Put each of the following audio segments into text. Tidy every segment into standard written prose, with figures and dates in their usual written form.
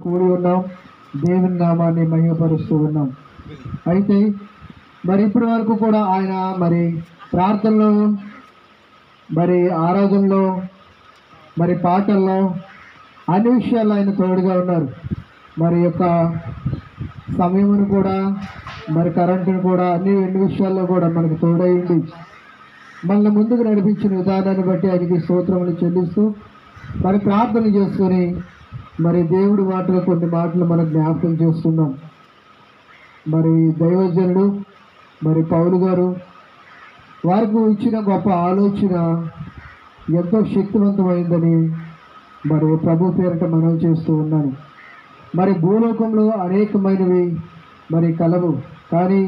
కూడి ఉన్నాం, దేవుని నామాన్ని మహిమపరుస్తూ ఉన్నాం. అయితే మరి ఇప్పటి వరకు కూడా ఆయన మరి ప్రార్థనలో, మరి ఆరాధనలో, మరి పాటల్లో అన్ని విషయాల్లో ఆయన తోడుగా ఉన్నారు. మరి యొక్క సమయమును కూడా, మరి కరెంటును కూడా, అన్ని విషయాల్లో కూడా మనకు తోడైంది మనల్ని ముందుకు నడిపించిన విధానాన్ని బట్టి ఆయనకి స్తోత్రములు చెల్లిస్తూ మరి ప్రార్థన చేసుకొని మరి దేవుడి మాటలు కొన్ని మాటలు మనం జ్ఞాపకం చేస్తున్నాం. మరి దైవజనుడు మరి పౌలు గారు వారికి ఇచ్చిన గొప్ప ఆలోచన ఎంతో శక్తివంతమైందని మరి ప్రభు పేరిట మనం చేస్తూ ఉన్నాను. మరి భూలోకంలో అనేకమైనవి మరి కలవు, కానీ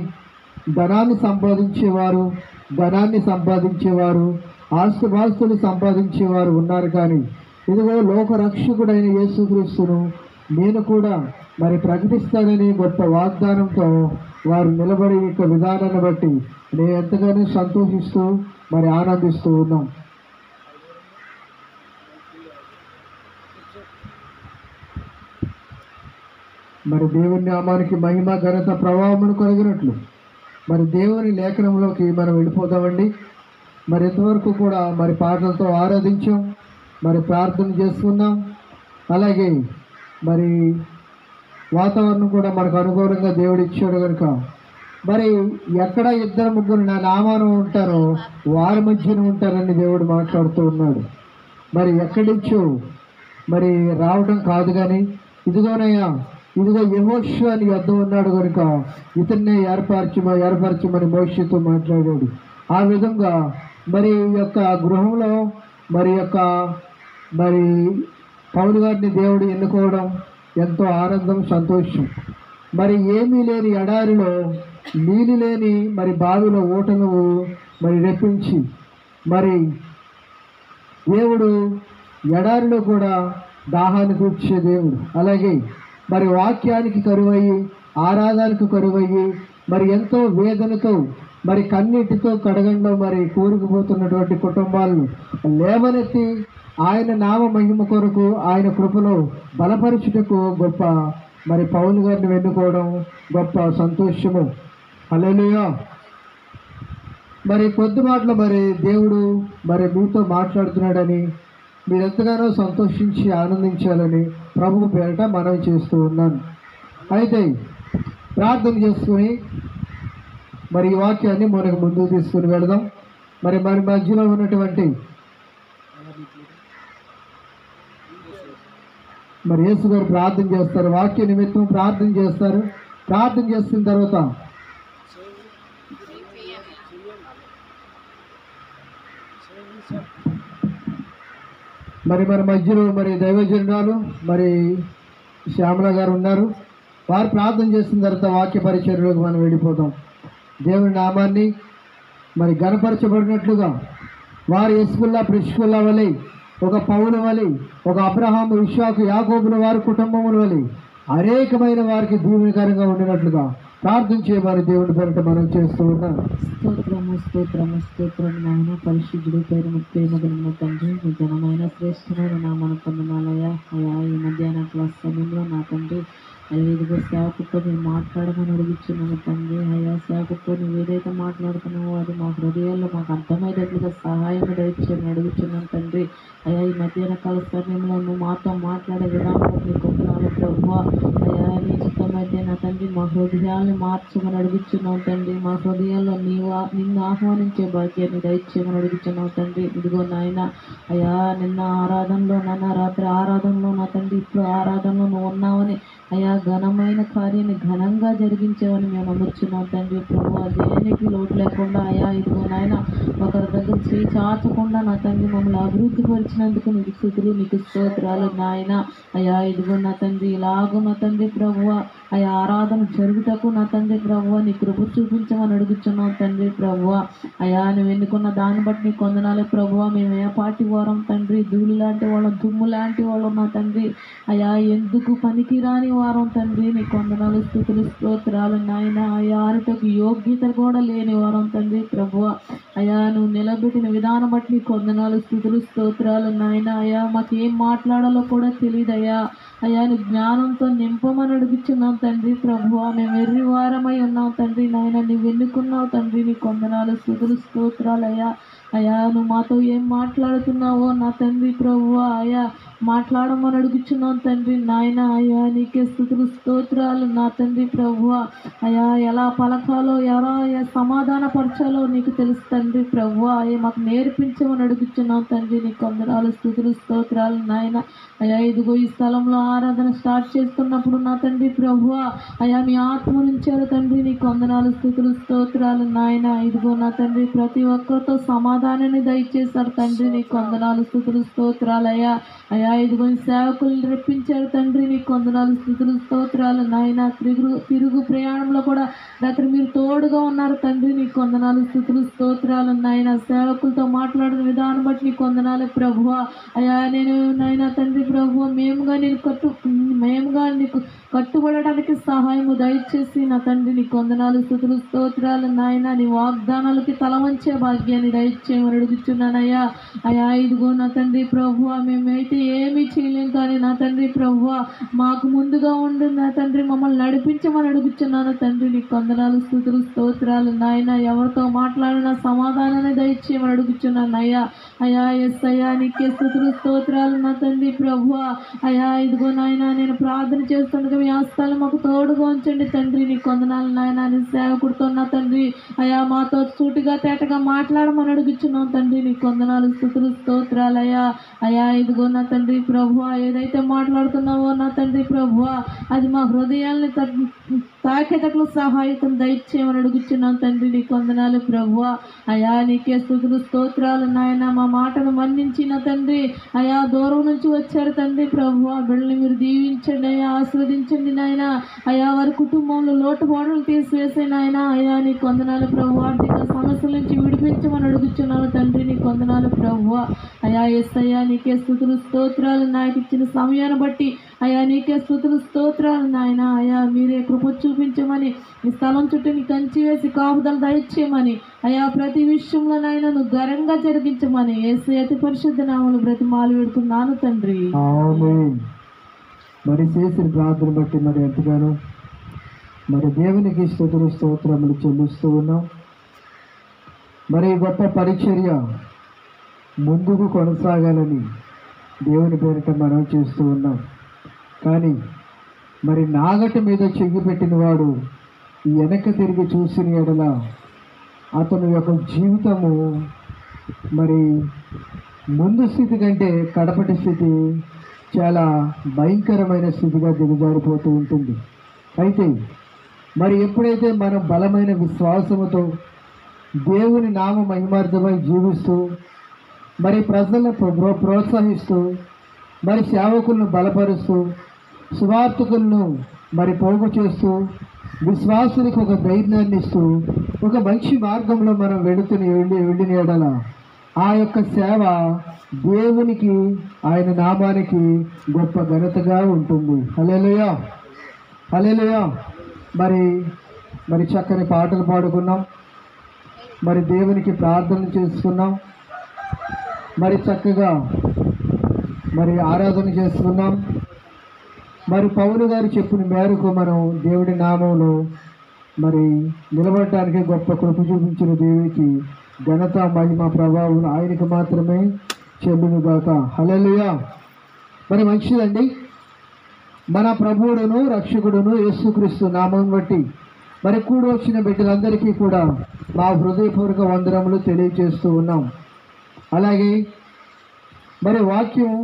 ధనాన్ని సంపాదించేవారు ఆస్తులు సంపాదించేవారు ఉన్నారు. కానీ ఇదిగో లోకరక్షకుడైన యేసుక్రీస్తును నేను కూడా మరి ప్రకటిస్తానని గొప్ప వాగ్దానంతో వారు నిలబడి యొక్క విధానాన్ని బట్టి నేను ఎంతగానో సంతోషిస్తూ మరి ఆనందిస్తూ ఉన్నాం. మరి దేవుని నామానికి మహిమ ఘనత ప్రభావమును కలిగినట్లు మరి దేవుని లేఖనంలోకి మనం వెళ్ళిపోతామండి. మరి ఇంతవరకు కూడా మరి పాటలతో ఆరాధించాం, మరి ప్రార్థన చేసుకున్నాం. అలాగే మరి వాతావరణం కూడా మనకు అనుకూలంగా దేవుడు ఇచ్చాడు కనుక మరి ఎక్కడ 2-3 నా నామాను ఉంటారో వారి మధ్యన ఉంటారని దేవుడు మాట్లాడుతూ ఉన్నాడు. మరి ఎక్కడిచ్చో మరి రావడం కాదు, కానీ ఇదిగో యెహోషువ అని యొద్ద ఉన్నాడు కనుక ఇతన్నే ఏర్పరచమని మోషేతో మాట్లాడాడు. ఆ విధంగా మరి యొక్క గృహంలో మరి పౌలు గారిని దేవుడు ఎన్నుకోవడం ఎంతో ఆనందం, సంతోషం. మరి ఏమీ లేని ఎడారిలో నీళ్ళు లేని మరి బావిలో ఊటను మరి రెప్పించి మరి దేవుడు ఎడారిలో కూడా దాహాన్ని తీర్చే దేవుడు. అలాగే మరి వాక్యానికి కరువయ్యి, ఆరాధనకు కరువయ్యి, మరి ఎంతో వేదనతో మరి కన్నీటితో కడగంలో మరి కూరుకుపోతున్నటువంటి కుటుంబాలను లేవనెత్తి ఆయన నామ మహిమ కొరకు ఆయన కృపలో బలపరచుటకు గొప్ప మరి పౌలు గారిని వెన్నుకోవడం గొప్ప సంతోషము. హల్లెలూయా. మరి కొద్ది మాటలు మరి దేవుడు మరి మీతో మాట్లాడుతున్నాడని మీరు ఎంతగానో సంతోషించి ఆనందించాలని ప్రభువు పేరిట మనవి చేస్తూ ఉన్నాను. అయితే ప్రార్థన చేసుకుని మరి ఈ వాక్యాన్ని మనకు ముందుకు తీసుకుని వెళదాం. మరి మధ్యలో ఉన్నటువంటి మరి యేసు గారు ప్రార్థన చేస్తారు, వాక్య నిమిత్తం ప్రార్థన చేస్తారు. ప్రార్థన చేసిన తర్వాత మరి మన మధ్యలో మరి దైవజనురాలు మరి శ్యామల గారు ఉన్నారు. వారు ప్రార్థన చేసిన తర్వాత వాక్య పరిచర్యలోకి మనం వెళ్ళిపోతాం. దేవుని నామాన్ని మరి ఘనపరచబడినట్లుగా వారు యేసుకుల్లా ప్రిస్కుల్లా వలె, ఒక పౌలు వలె, ఒక అబ్రహాము, ఇస్సాకు, యాకోబుల వారి కుటుంబముల వలె అనేకమైన వారికి దీవెనకరంగా ఉండినట్లుగా ప్రార్థన చేయమని దేవుని పేరిట మనం చేస్తూ ఉన్నాం. స్తోత్రము నాయన, పరిశుద్ధుడు పేరు ప్రేమగలిగిన తండ్రి, మీ ఘనమైన శ్రేష్ఠమైన నామను పొందనాలయ్యా. అయ్యా ఈ మధ్యాహ్న క్లాస్ సమయంలో నా తండ్రి ఇదిగో సేవకుతో మేము మాట్లాడమని అడుగుతున్నాము తండ్రి. అయ్యా సేవకుతో నువ్వు ఏదైతే మాట్లాడుతున్నావో అది మా హృదయాల్లో మాకు అర్థమయ్యేటట్లుగా సహాయం దయచేయమని అడుగుతున్నాను తండ్రి. అయ్యా ఈ మధ్యాహ్న కాల సమయంలో నువ్వు మాతో మాట్లాడే విధానం నీ కొందనాలు ప్రభు. అయ్యా నీ చిత్తమైతే నా తండ్రి మా హృదయాల్ని మార్చమని అడుగుతున్నావు తండ్రి. మా హృదయాల్లో నిన్ను ఆహ్వానించే భాగ్యాన్ని దయచేయమని అడుగుతున్నావు తండ్రి. ఇదిగో నాయన అయ్యా నిన్న ఆరాధనలో రాత్రి ఆరాధనలో నా తండ్రి ఇప్పుడు ఆరాధనలో నువ్వు ఉన్నావని అయ్యా ఘనమైన కార్యాన్ని ఘనంగా జరిగించావని మేము నమ్ముతున్నాం తండ్రి. ప్రభు దేనికి లోటు లేకుండా అయ్యా ఇదిగో నాయన ఒకరి దగ్గర చేయి చాచకుండా నా తండ్రి మమ్మల్ని అభివృద్ధి పరిచినందుకు నీకు స్తుతులు, నీకు స్తోత్రాలు నాయన. అయ్యా ఇదిగో నా తండ్రి ఇలాగో నా తండ్రి ప్రభువ అయా ఆరాధన జరుగుటకు నా తండ్రి ప్రభువ నీ కృప చూపించమని అడుగుచున్నాం తండ్రి ప్రభువ. అయా నువ్వు ఎన్నుకున్న దాన్ని బట్టి నీ కొందనాలే ప్రభువ. మేము ఏ పాటి వారం తండ్రి, ధూళి లాంటి వాళ్ళం, దుమ్ము లాంటి వాళ్ళం నా తండ్రి. అయా ఎందుకు పనికిరాని వారం తండ్రి, నీ కొందనాలు, స్తుతులు, స్తోత్రాలు నాయన. అయా ఆరుటకు యోగ్యత కూడా లేని వారం తండ్రి ప్రభువ. అయా నువ్వు నిలబెట్టిన విధానం బట్టి నీ కొందనాలు, స్తుతులు, స్తోత్రాలు నాయన. అయా మాకు ఏం మాట్లాడాలో కూడా తెలియదయ్యా. అయా నువ్వు జ్ఞానంతో నింపమని అడుగుచున్నాం తండ్రి ప్రభువ. మేము ఎర్రి వారమై ఉన్నాం తండ్రి నాయన. నువ్వు ఎన్నుకున్నావు తండ్రి, నీ కొందనాలు, స్తుతులు, స్తోత్రాలు అయ్యా. అయా నువ్వు మాతో ఏం మాట్లాడుతున్నావో నా తండ్రి ప్రభువ అయా మాట్లాడమని అడుగుచున్నాం తండ్రి నాయన. అయ్యా నీకే స్తుతులు, స్తోత్రాలు నా తండ్రి ప్రభువ. అయా ఎలా పలకాలో, ఎలా సమాధాన పరచాలో నీకు తెలుసు తండ్రి ప్రభువ. అయ్యా మాకు నేర్పించమని అడుగుచున్నాం తండ్రి, నీ కొందనాలు, స్తుతులు, స్తోత్రాలు నాయన. అయ్యా ఇదిగో ఈ స్థలంలో ఆరాధన స్టార్ట్ చేస్తున్నప్పుడు నా తండ్రి ప్రభువ అయా మీ ఆత్మ నుంచారు తండ్రి, నీ కొందనాలు, స్తుతులు, స్తోత్రాలు నాయన. ఇదిగో నా తండ్రి ప్రతి ఒక్కరితో సమాధానాన్ని దయచేశారు తండ్రి, నీ కొందనాలు, స్తుతులు, స్తోత్రాలు అయ్యా. అయా ఇదిగో సేవకులు రెప్పించారు తండ్రి, నీ కొందనాలు, స్తుతులు, స్తోత్రాలు నాయన. తిరుగు ప్రయాణంలో కూడా రాత్రి మీరు తోడుగా ఉన్నారు తండ్రి, నీ కొందనాలు, స్తుతులు, స్తోత్రాలు నాయన. సేవకులతో మాట్లాడిన విధానం బట్టి నీ కొందనాలు ప్రభువ. అయా నేను నాయన తండ్రి ప్రభువ మేముగా నీకు కట్టుబడడానికి సహాయము దయచేసి నా తండ్రి, నీ కొందనాలు, స్తుతులు, స్తోత్రాలు నాయన. నీ వాగ్దానాలకి తల వంచే భాగ్యాన్ని దయచేయమని అడుగుచున్నానయ్యా. అయా ఇదిగో నా తండ్రి ప్రభువ మేమైతే ఏమీ చేయలేం, కానీ నా తండ్రి ప్రభువ మాకు ముందుగా ఉండి నా తండ్రి మమ్మల్ని నడిపించమని అడుగుచున్నాను తండ్రి, నీ కొందనాలు, స్తుతులు, స్తోత్రాలు నాయన. ఎవరితో మాట్లాడినా సమాధానాన్ని దయచేయమని అడుగుచున్నాను అయ్యా. అయా ఎస్ అయ్యా నీకే స్తుతులు, స్తోత్రాలు నా తండ్రి ప్రభువ. అయా ఇదిగో నాయన నేను ప్రార్థన చేస్తుండగా మీ హస్తాలు మాకు తోడుగా ఉంచండి తండ్రి, నీ కొందనాలు నాయన. నీ సేవకుడితో నా తండ్రి అయా మాతో సూటిగా తేటగా మాట్లాడమని అడుగుచున్నాం తండ్రి, నీ కొందనాలు, స్తుతులు, స్తోత్రాలు అయ్యా. అయా ఇదిగో నా తండ్రి ప్రభువ ఏదైతే మాట్లాడుతున్నావో నా తండ్రి ప్రభువ అది మా హృదయాల్ని తాకేటట్లు సహాయతం దయచేయమని అడుగుచున్నాం తండ్రి, నీ కొందనాలు ప్రభువ. అయా నీకే స్తుతులు, స్తోత్రాలు నాయన. మా మాటను మన్నించిన తండ్రి అయా దూరం నుంచి వచ్చారు తండ్రి ప్రభువ. బిడ్డల్ని మీరు దీవించండి అయ్యా, ఆశీర్వదించండి నాయన. అయా వారి కుటుంబంలో లోటుపాటులు తీసివేసే నాయన. అయా నీ కొందనాలు ప్రభు. ఆర్థిక సమస్యల నుంచి విడిపించమని అడుగుచున్నాను తండ్రి, నీ కొందనాలు ప్రభువ. అయా ఎస్ అయ్యా నీకే స్తుతులు, స్తోత్రాలు. నాకు ఇచ్చిన సమయాన్ని బట్టి అయా నీకే స్తుతులు, స్తోత్రాలు నాయన. అయా మీరే కృప చూపించమని, ఈ స్థలం చుట్టూ నీ కంచి వేసి కాపుదల దయచేయమని అయా ప్రతి విషయంలో నాయన నువ్వు ఘనంగా జరిగించమని యేసు అతి పరిశుద్ధ నామములో బ్రతిమాలి వేడుకున్నాను తండ్రి. ఆమేన్. మరి చేసిన ప్రార్థన బట్టి మరి ఎంతగానో మరి దేవునికి స్తుతులు, స్తోత్రములు చెల్లిస్తూ ఉన్నాం. మరి గొప్ప పరిచర్య ముందుకు కొనసాగాలని దేవుని పేరిట మనం చేస్తూ ఉన్నాం. కానీ మరి నాగటి మీద చెయ్యి పెట్టిన వాడు వెనక తిరిగి చూసిన ఎడల అతని యొక్క జీవితము మరి ముందు స్థితి కంటే కడపటి స్థితి చాలా భయంకరమైన స్థితిగా దిగజారిపోతూ ఉంటుంది. అయితే మరి ఎప్పుడైతే మనం బలమైన విశ్వాసముతో దేవుని నామ మహిమార్థమై జీవిస్తూ మరి ప్రజలను ప్రోత్సహిస్తూ మరి సేవకులను బలపరుస్తూ సువార్తికులను మరి పోగు చేస్తూ విశ్వాసులకు ఒక ధైర్యాన్ని ఇస్తూ ఒక మంచి మార్గంలో మనం వెళ్ళిన ఎడల ఆ యొక్క సేవ దేవునికి ఆయన నామానికి గొప్ప ఘనతగా ఉంటుంది. హల్లెలూయా, హల్లెలూయా. మరి చక్కని పాటలు పాడుకున్నాం, మరి దేవునికి ప్రార్థన చేసుకున్నాం, మరి చక్కగా మరి ఆరాధన చేసుకున్నాం. మరి పౌలు గారు చెప్పిన మేరకు మనం దేవుడి నామంలో మరి నిలబడటానికి గొప్ప కృప చూపించిన దేవునికి ఘనత, మహిమ, ప్రభావం ఆయనకు మాత్రమే చెల్లునుగాక. హల్లెలూయా. మరి మంచిదండి. మన ప్రభువుడును రక్షకుడును యేసుక్రీస్తు నామం బట్టి మరి కూడి వచ్చిన బిడ్డలందరికీ కూడా మా హృదయపూర్వక వందనములు తెలియజేస్తూ ఉన్నాం. అలాగే మరి వాక్యం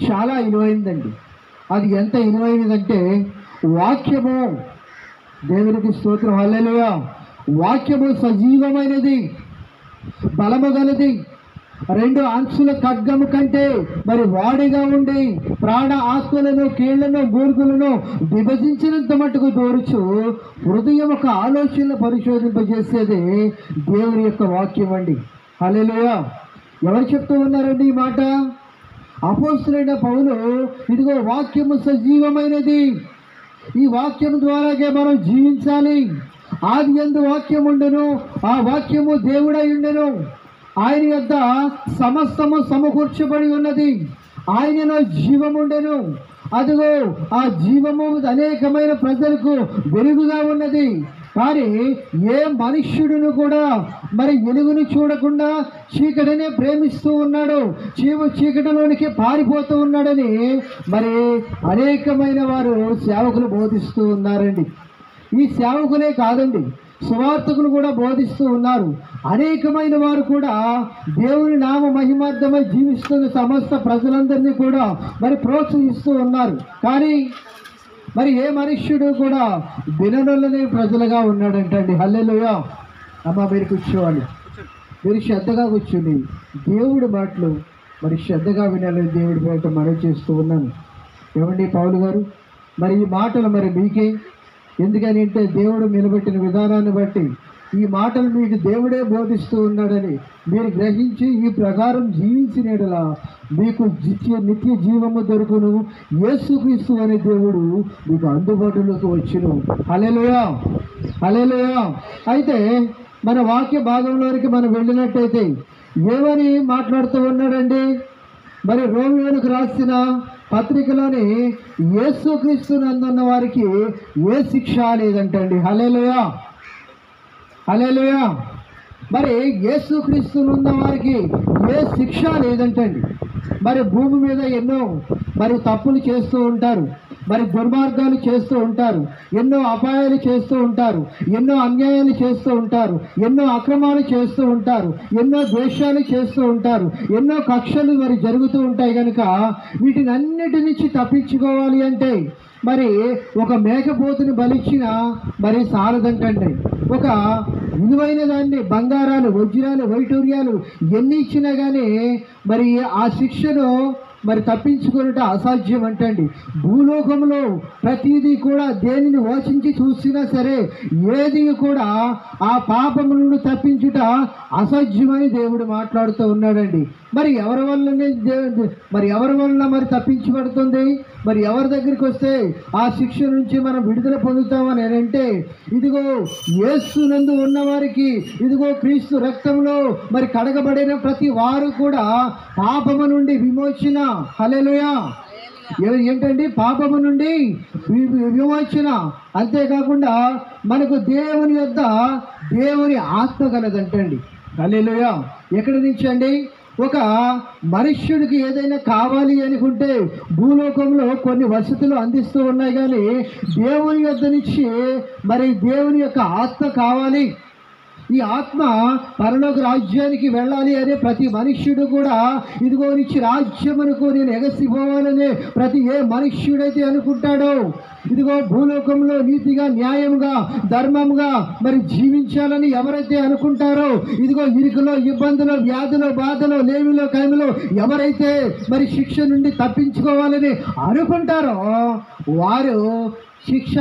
చాలా విలువైందండి. అది ఎంత విలువైనదంటే వాక్యము దేవునికి స్తోత్రం, హల్లెలూయా. వాక్యము సజీవమైనది, బలము గలది, రెండు అంచుల ఖడ్గము కంటే మరి వాడిగా ఉండి ప్రాణ ఆత్మలను కీళ్లను మూర్ఖులను విభజించినంత మట్టుకు దూరుచు హృదయం ఒక ఆలోచనలు పరిశోధింపజేసేది దేవుని యొక్క వాక్యం అండి. హల్లెలూయా. ఎవరు చెప్తూ ఉన్నారండి ఈ మాట? అపోస్తలుడైన పౌలు, ఇదిగో వాక్యము సజీవమైనది, ఈ వాక్యం ద్వారాగే మనం జీవించాలి. ఆది యందు వాక్యం ఉండెను, ఆ వాక్యము దేవుడై ఉండెను, ఆయన యొద్ద సమస్తము సమకూర్చబడి ఉన్నది, ఆయనలో జీవముండెను, అదిగో ఆ జీవము అనేకమైన ప్రజలకు వెలుగుగా ఉన్నది. కానీ ఏ మనుష్యుడును కూడా మరి వెలుగును చూడకుండా చీకటినే ప్రేమిస్తూ ఉన్నాడు, చీకటిలోనికి పారిపోతూ ఉన్నాడని మరి అనేకమైన వారు సేవకులు బోధిస్తూ ఉన్నారండి. ఈ సేవకులే కాదండి, సువార్తకులు కూడా బోధిస్తూ ఉన్నారు. అనేకమైన వారు కూడా దేవుని నామ మహిమార్థమై జీవిస్తున్న సమస్త ప్రజలందరినీ కూడా మరి ప్రోత్సహిస్తూ ఉన్నారు. కానీ మరి ఏ మనుష్యుడు కూడా విననొల్లని ప్రజలుగా ఉన్నాడంటండి. హల్లెలూయా. అమ్మ మీరు కూర్చోవాలి, మీరు శ్రద్ధగా కూర్చోండి. దేవుడి మాటలు మరి శ్రద్ధగా వినాలని దేవుడి పేరిట మనవి చేస్తూ ఉన్నాను. ఏమండి పౌలు గారు, మరి ఈ మాటలు మరి మీకే, ఎందుకని అంటే దేవుడు నిలబెట్టిన విధానాన్ని బట్టి ఈ మాటలు మీకు దేవుడే బోధిస్తూ ఉన్నాడని మీరు గ్రహించి ఈ ప్రకారం జీవించినలా మీకు నిత్య జీవము దొరుకును. యేసుక్రీస్తు అనే దేవుడు మీకు అందుబాటులోకి వచ్చును. హల్లెలూయా, హల్లెలూయా. అయితే మన వాక్య భాగంలోనికి మనం వెళ్ళినట్టయితే ఏమని మాట్లాడుతూ ఉన్నాడండి? మరి రోమియోలకు రాసిన పత్రికలోని యేసుక్రీస్తు నందున్న వారికి ఏ శిక్ష లేదంటండి. హల్లెలూయా, హల్లెలూయా. మరి యేసుక్రీస్తునున్న వారికి ఏ శిక్ష లేదంటండి. మరి భూమి మీద ఎన్నో మరి తప్పులు చేస్తూ ఉంటారు, మరి దుర్మార్గాలు చేస్తూ ఉంటారు, ఎన్నో అపాయాలు చేస్తూ ఉంటారు, ఎన్నో అన్యాయాలు చేస్తూ ఉంటారు, ఎన్నో అక్రమాలు చేస్తూ ఉంటారు, ఎన్నో ద్వేషాలు చేస్తూ ఉంటారు, ఎన్నో కక్షలు మరి జరుగుతూ ఉంటాయి. కనుక వీటిని అన్నిటి నుంచి తప్పించుకోవాలి అంటే మరి ఒక మేకపోతుని బలిచ్చిన మరి సారదంటండి. ఒక విలువైన దాన్ని బంగారాలు, వజ్రాలు, వైటూర్యాలు ఎన్ని ఇచ్చినా కానీ మరి ఆ శిక్షను మరి తప్పించుకునేట అసాధ్యం అంటండి. భూలోకంలో ప్రతిదీ కూడా దేనిని వాచించి చూసినా సరే ఏది కూడా ఆ పాపము నుండి తప్పించుట అసాధ్యమని దేవుడు మాట్లాడుతూ ఉన్నాడండి. మరి ఎవరి వలన మరి తప్పించబడుతుంది? మరి ఎవరి దగ్గరికి వస్తే ఆ శిక్ష నుంచి మనం విడుదల పొందుతామని అంటే ఇదిగో యేసునందు ఉన్నవారికి, ఇదిగో క్రీస్తు రక్తంలో మరి కడగబడిన ప్రతి వారు కూడా పాపము నుండి విమోచన. హల్లెలూయా. ఏంటండి? పాపము నుండి విమోచన. అంతేకాకుండా మనకు దేవుని యొద్ద దేవుని ఆత్మ కలదంటండి. హల్లెలూయా. ఎక్కడి నుంచి అండి? ఒక మనుష్యుడికి ఏదైనా కావాలి అనుకుంటే భూలోకంలో కొన్ని వసతులు అందిస్తూ ఉన్నాయి, కానీ దేవుని యొద్ద నుంచి మరి దేవుని యొక్క ఆత్మ కావాలి. ఈ ఆత్మ పరలోక రాజ్యానికి వెళ్ళాలి అనే ప్రతి మనుష్యుడు కూడా ఇదిగో నుంచి రాజ్యమునకు నేను ఎగసిపోవాలనే ప్రతి ఏ మనుష్యుడైతే అనుకుంటాడో, ఇదిగో భూలోకంలో నీతిగా, న్యాయంగా, ధర్మంగా మరి జీవించాలని ఎవరైతే అనుకుంటారో, ఇదిగో ఇరుకులో, ఇబ్బందులో, వ్యాధులో, బాధలో, లేమిలో, కైమిలో ఎవరైతే మరి శిక్ష నుండి తప్పించుకోవాలని అనుకుంటారో వారు శిక్ష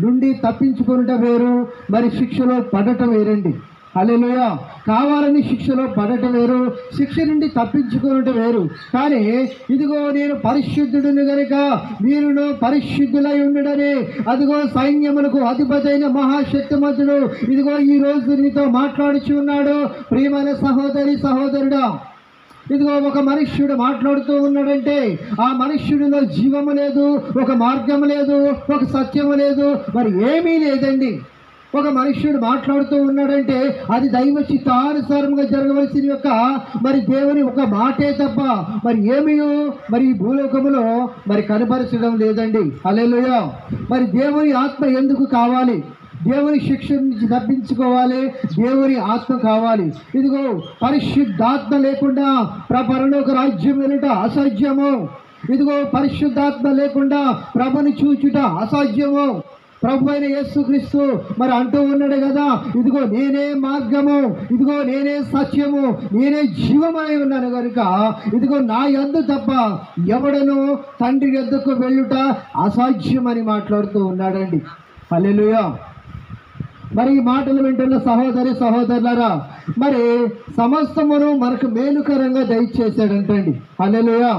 నుండి తప్పించుకొనుట వేరు, మరి శిక్షలో పడటం వేరండి. హల్లెలూయా. కావాలని శిక్షలో పడటం వేరు, శిక్ష నుండి తప్పించుకున్నట వేరు. కానీ ఇదిగో నేను పరిశుద్ధుడిని గనుక మీరును పరిశుద్ధులై ఉండడని అదిగో సైన్యములకు అధిపతి అయిన మహాశక్తిమంతుడు ఇదిగో ఈ రోజు నీతో మాట్లాడుచు ఉన్నాడు. ప్రియమైన సహోదరి, సహోదరుడా, ఇదిగో ఒక మనుష్యుడు మాట్లాడుతూ ఉన్నాడంటే ఆ మనుష్యుడిలో జీవము లేదు, ఒక మార్గము లేదు, ఒక సత్యము లేదు, మరి ఏమీ లేదండి. ఒక మనుష్యుడు మాట్లాడుతూ ఉన్నాడంటే అది దైవ చిత్తానుసారంగా జరగవలసిన యొక్క మరి దేవుని ఒక మాటే తప్ప మరి ఏమీ మరి ఈ భూలోకములో మరి కనపరచడం లేదండి. హల్లెలూయా. మరి దేవుని ఆత్మ ఎందుకు కావాలి? దేవుని శిక్ష నుంచి తప్పించుకోవాలి, దేవుని ఆత్మ కావాలి. ఇదిగో పరిశుద్ధాత్మ లేకుండా పరలోక రాజ్యం వెళ్ళుట అసాధ్యము. ఇదిగో పరిశుద్ధాత్మ లేకుండా ప్రభుని చూచుట అసాధ్యము. ప్రభు అయిన యేసుక్రీస్తు మరి అంటూ ఉన్నాడు కదా, ఇదిగో నేనే మార్గము, ఇదిగో నేనే సత్యము, నేనే జీవమై ఉన్నాను కనుక ఇదిగో నా యందు తప్ప ఎవడను తండ్రి యొద్దకు వెళ్ళుట అసాధ్యమని మాట్లాడుతూ ఉన్నాడండి. హల్లెలూయా. మరి ఈ మాటలు వింటున్న సహోదరులారా, మరి సమస్తమును మనకు మేలుకరంగా దయచేశాడంటండి. హల్లెలూయా.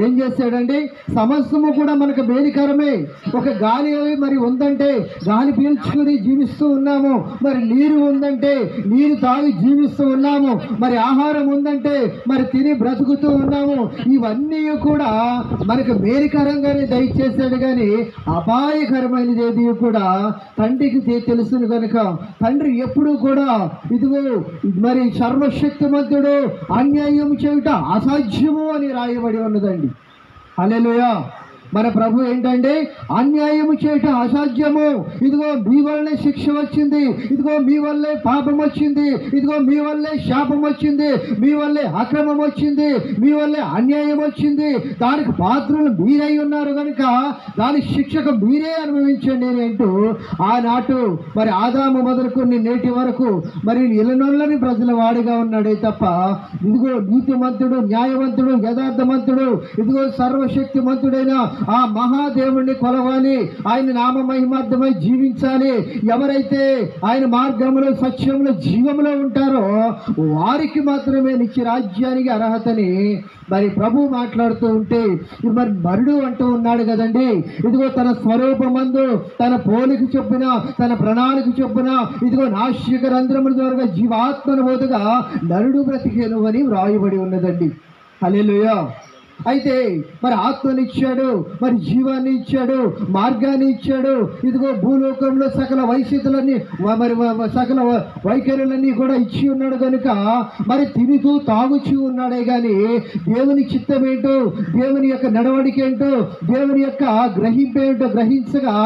ఏం చేశాడండి? సమస్తము కూడా మనకు మేలుకరమే. ఒక గాలి మరి ఉందంటే గాలి పీల్చుకుని జీవిస్తూ ఉన్నాము, మరి నీరు ఉందంటే నీరు తాగి జీవిస్తూ ఉన్నాము, మరి ఆహారం ఉందంటే మరి తిని బ్రతుకుతూ ఉన్నాము. ఇవన్నీ కూడా మనకు మేలుకరంగానే దయచేశాడు, కానీ అపాయకరమైనది ఏది కూడా తండ్రికి తెలుసును కనుక తండ్రి ఎప్పుడూ కూడా ఇదిగో మరి సర్వశక్తిమంతుడు అన్యాయం చేయుట అసాధ్యము అని రాయబడి ఉన్నదండి. హల్లెలూయా. మన ప్రభు ఏంటంటే అన్యాయము చేయటం అసాధ్యము, ఇదిగో మీ వల్లే శిక్ష వచ్చింది, ఇదిగో మీ వల్లే పాపం వచ్చింది, ఇదిగో మీ వల్లే శాపం వచ్చింది, మీ వల్లే అక్రమం వచ్చింది, మీ వల్లే అన్యాయం వచ్చింది, దానికి పాత్రలు మీరై ఉన్నారు కనుక దాని శిక్షకు మీరే అనుభవించండి అని అంటూ ఆనాటు మరి ఆదాము మొదలుకొని నేటి వరకు మరి ఇలనొల్లని ప్రజల వాడిగా ఉన్నాడే తప్ప ఇదిగో నీతిమంతుడు, న్యాయవంతుడు, యథార్థమంతుడు, ఇదిగో సర్వశక్తిమంతుడైన ఆ మహాదేవుణ్ణి కొలవాలి, ఆయన నామ మహిమార్థమై జీవించాలి. ఎవరైతే ఆయన మార్గంలో, సత్యంలో, జీవంలో ఉంటారో వారికి మాత్రమే నిత్య రాజ్యానికి అర్హతని మరి ప్రభు మాట్లాడుతూ ఉంటే మరి మరుడు అంటూ ఉన్నాడు కదండి. ఇదిగో తన స్వరూపమందు తన పోలిక చొప్పున తన ప్రణాళిక చొప్పున ఇదిగో నాసిక రంధ్రముల ద్వారా జీవాత్మను బోధగా నరుడు బ్రతికేను అని వ్రాయబడి ఉన్నదండి. హల్లెలూయా. అయితే మరి ఆత్మనిచ్చాడు, మరి జీవాన్ని ఇచ్చాడు, మార్గాన్ని ఇచ్చాడు. ఇదిగో భూలోకంలో సకల వైశితులన్నీ మరి సకల వైఖరులన్నీ కూడా ఇచ్చి ఉన్నాడు కనుక మరి తిరుగుతూ తాగుచూ ఉన్నాడే కానీ దేవుని చిత్తం ఏంటో, దేవుని యొక్క నడవడిక ఏంటో, దేవుని యొక్క గ్రహింపు ఏంటో గ్రహించగా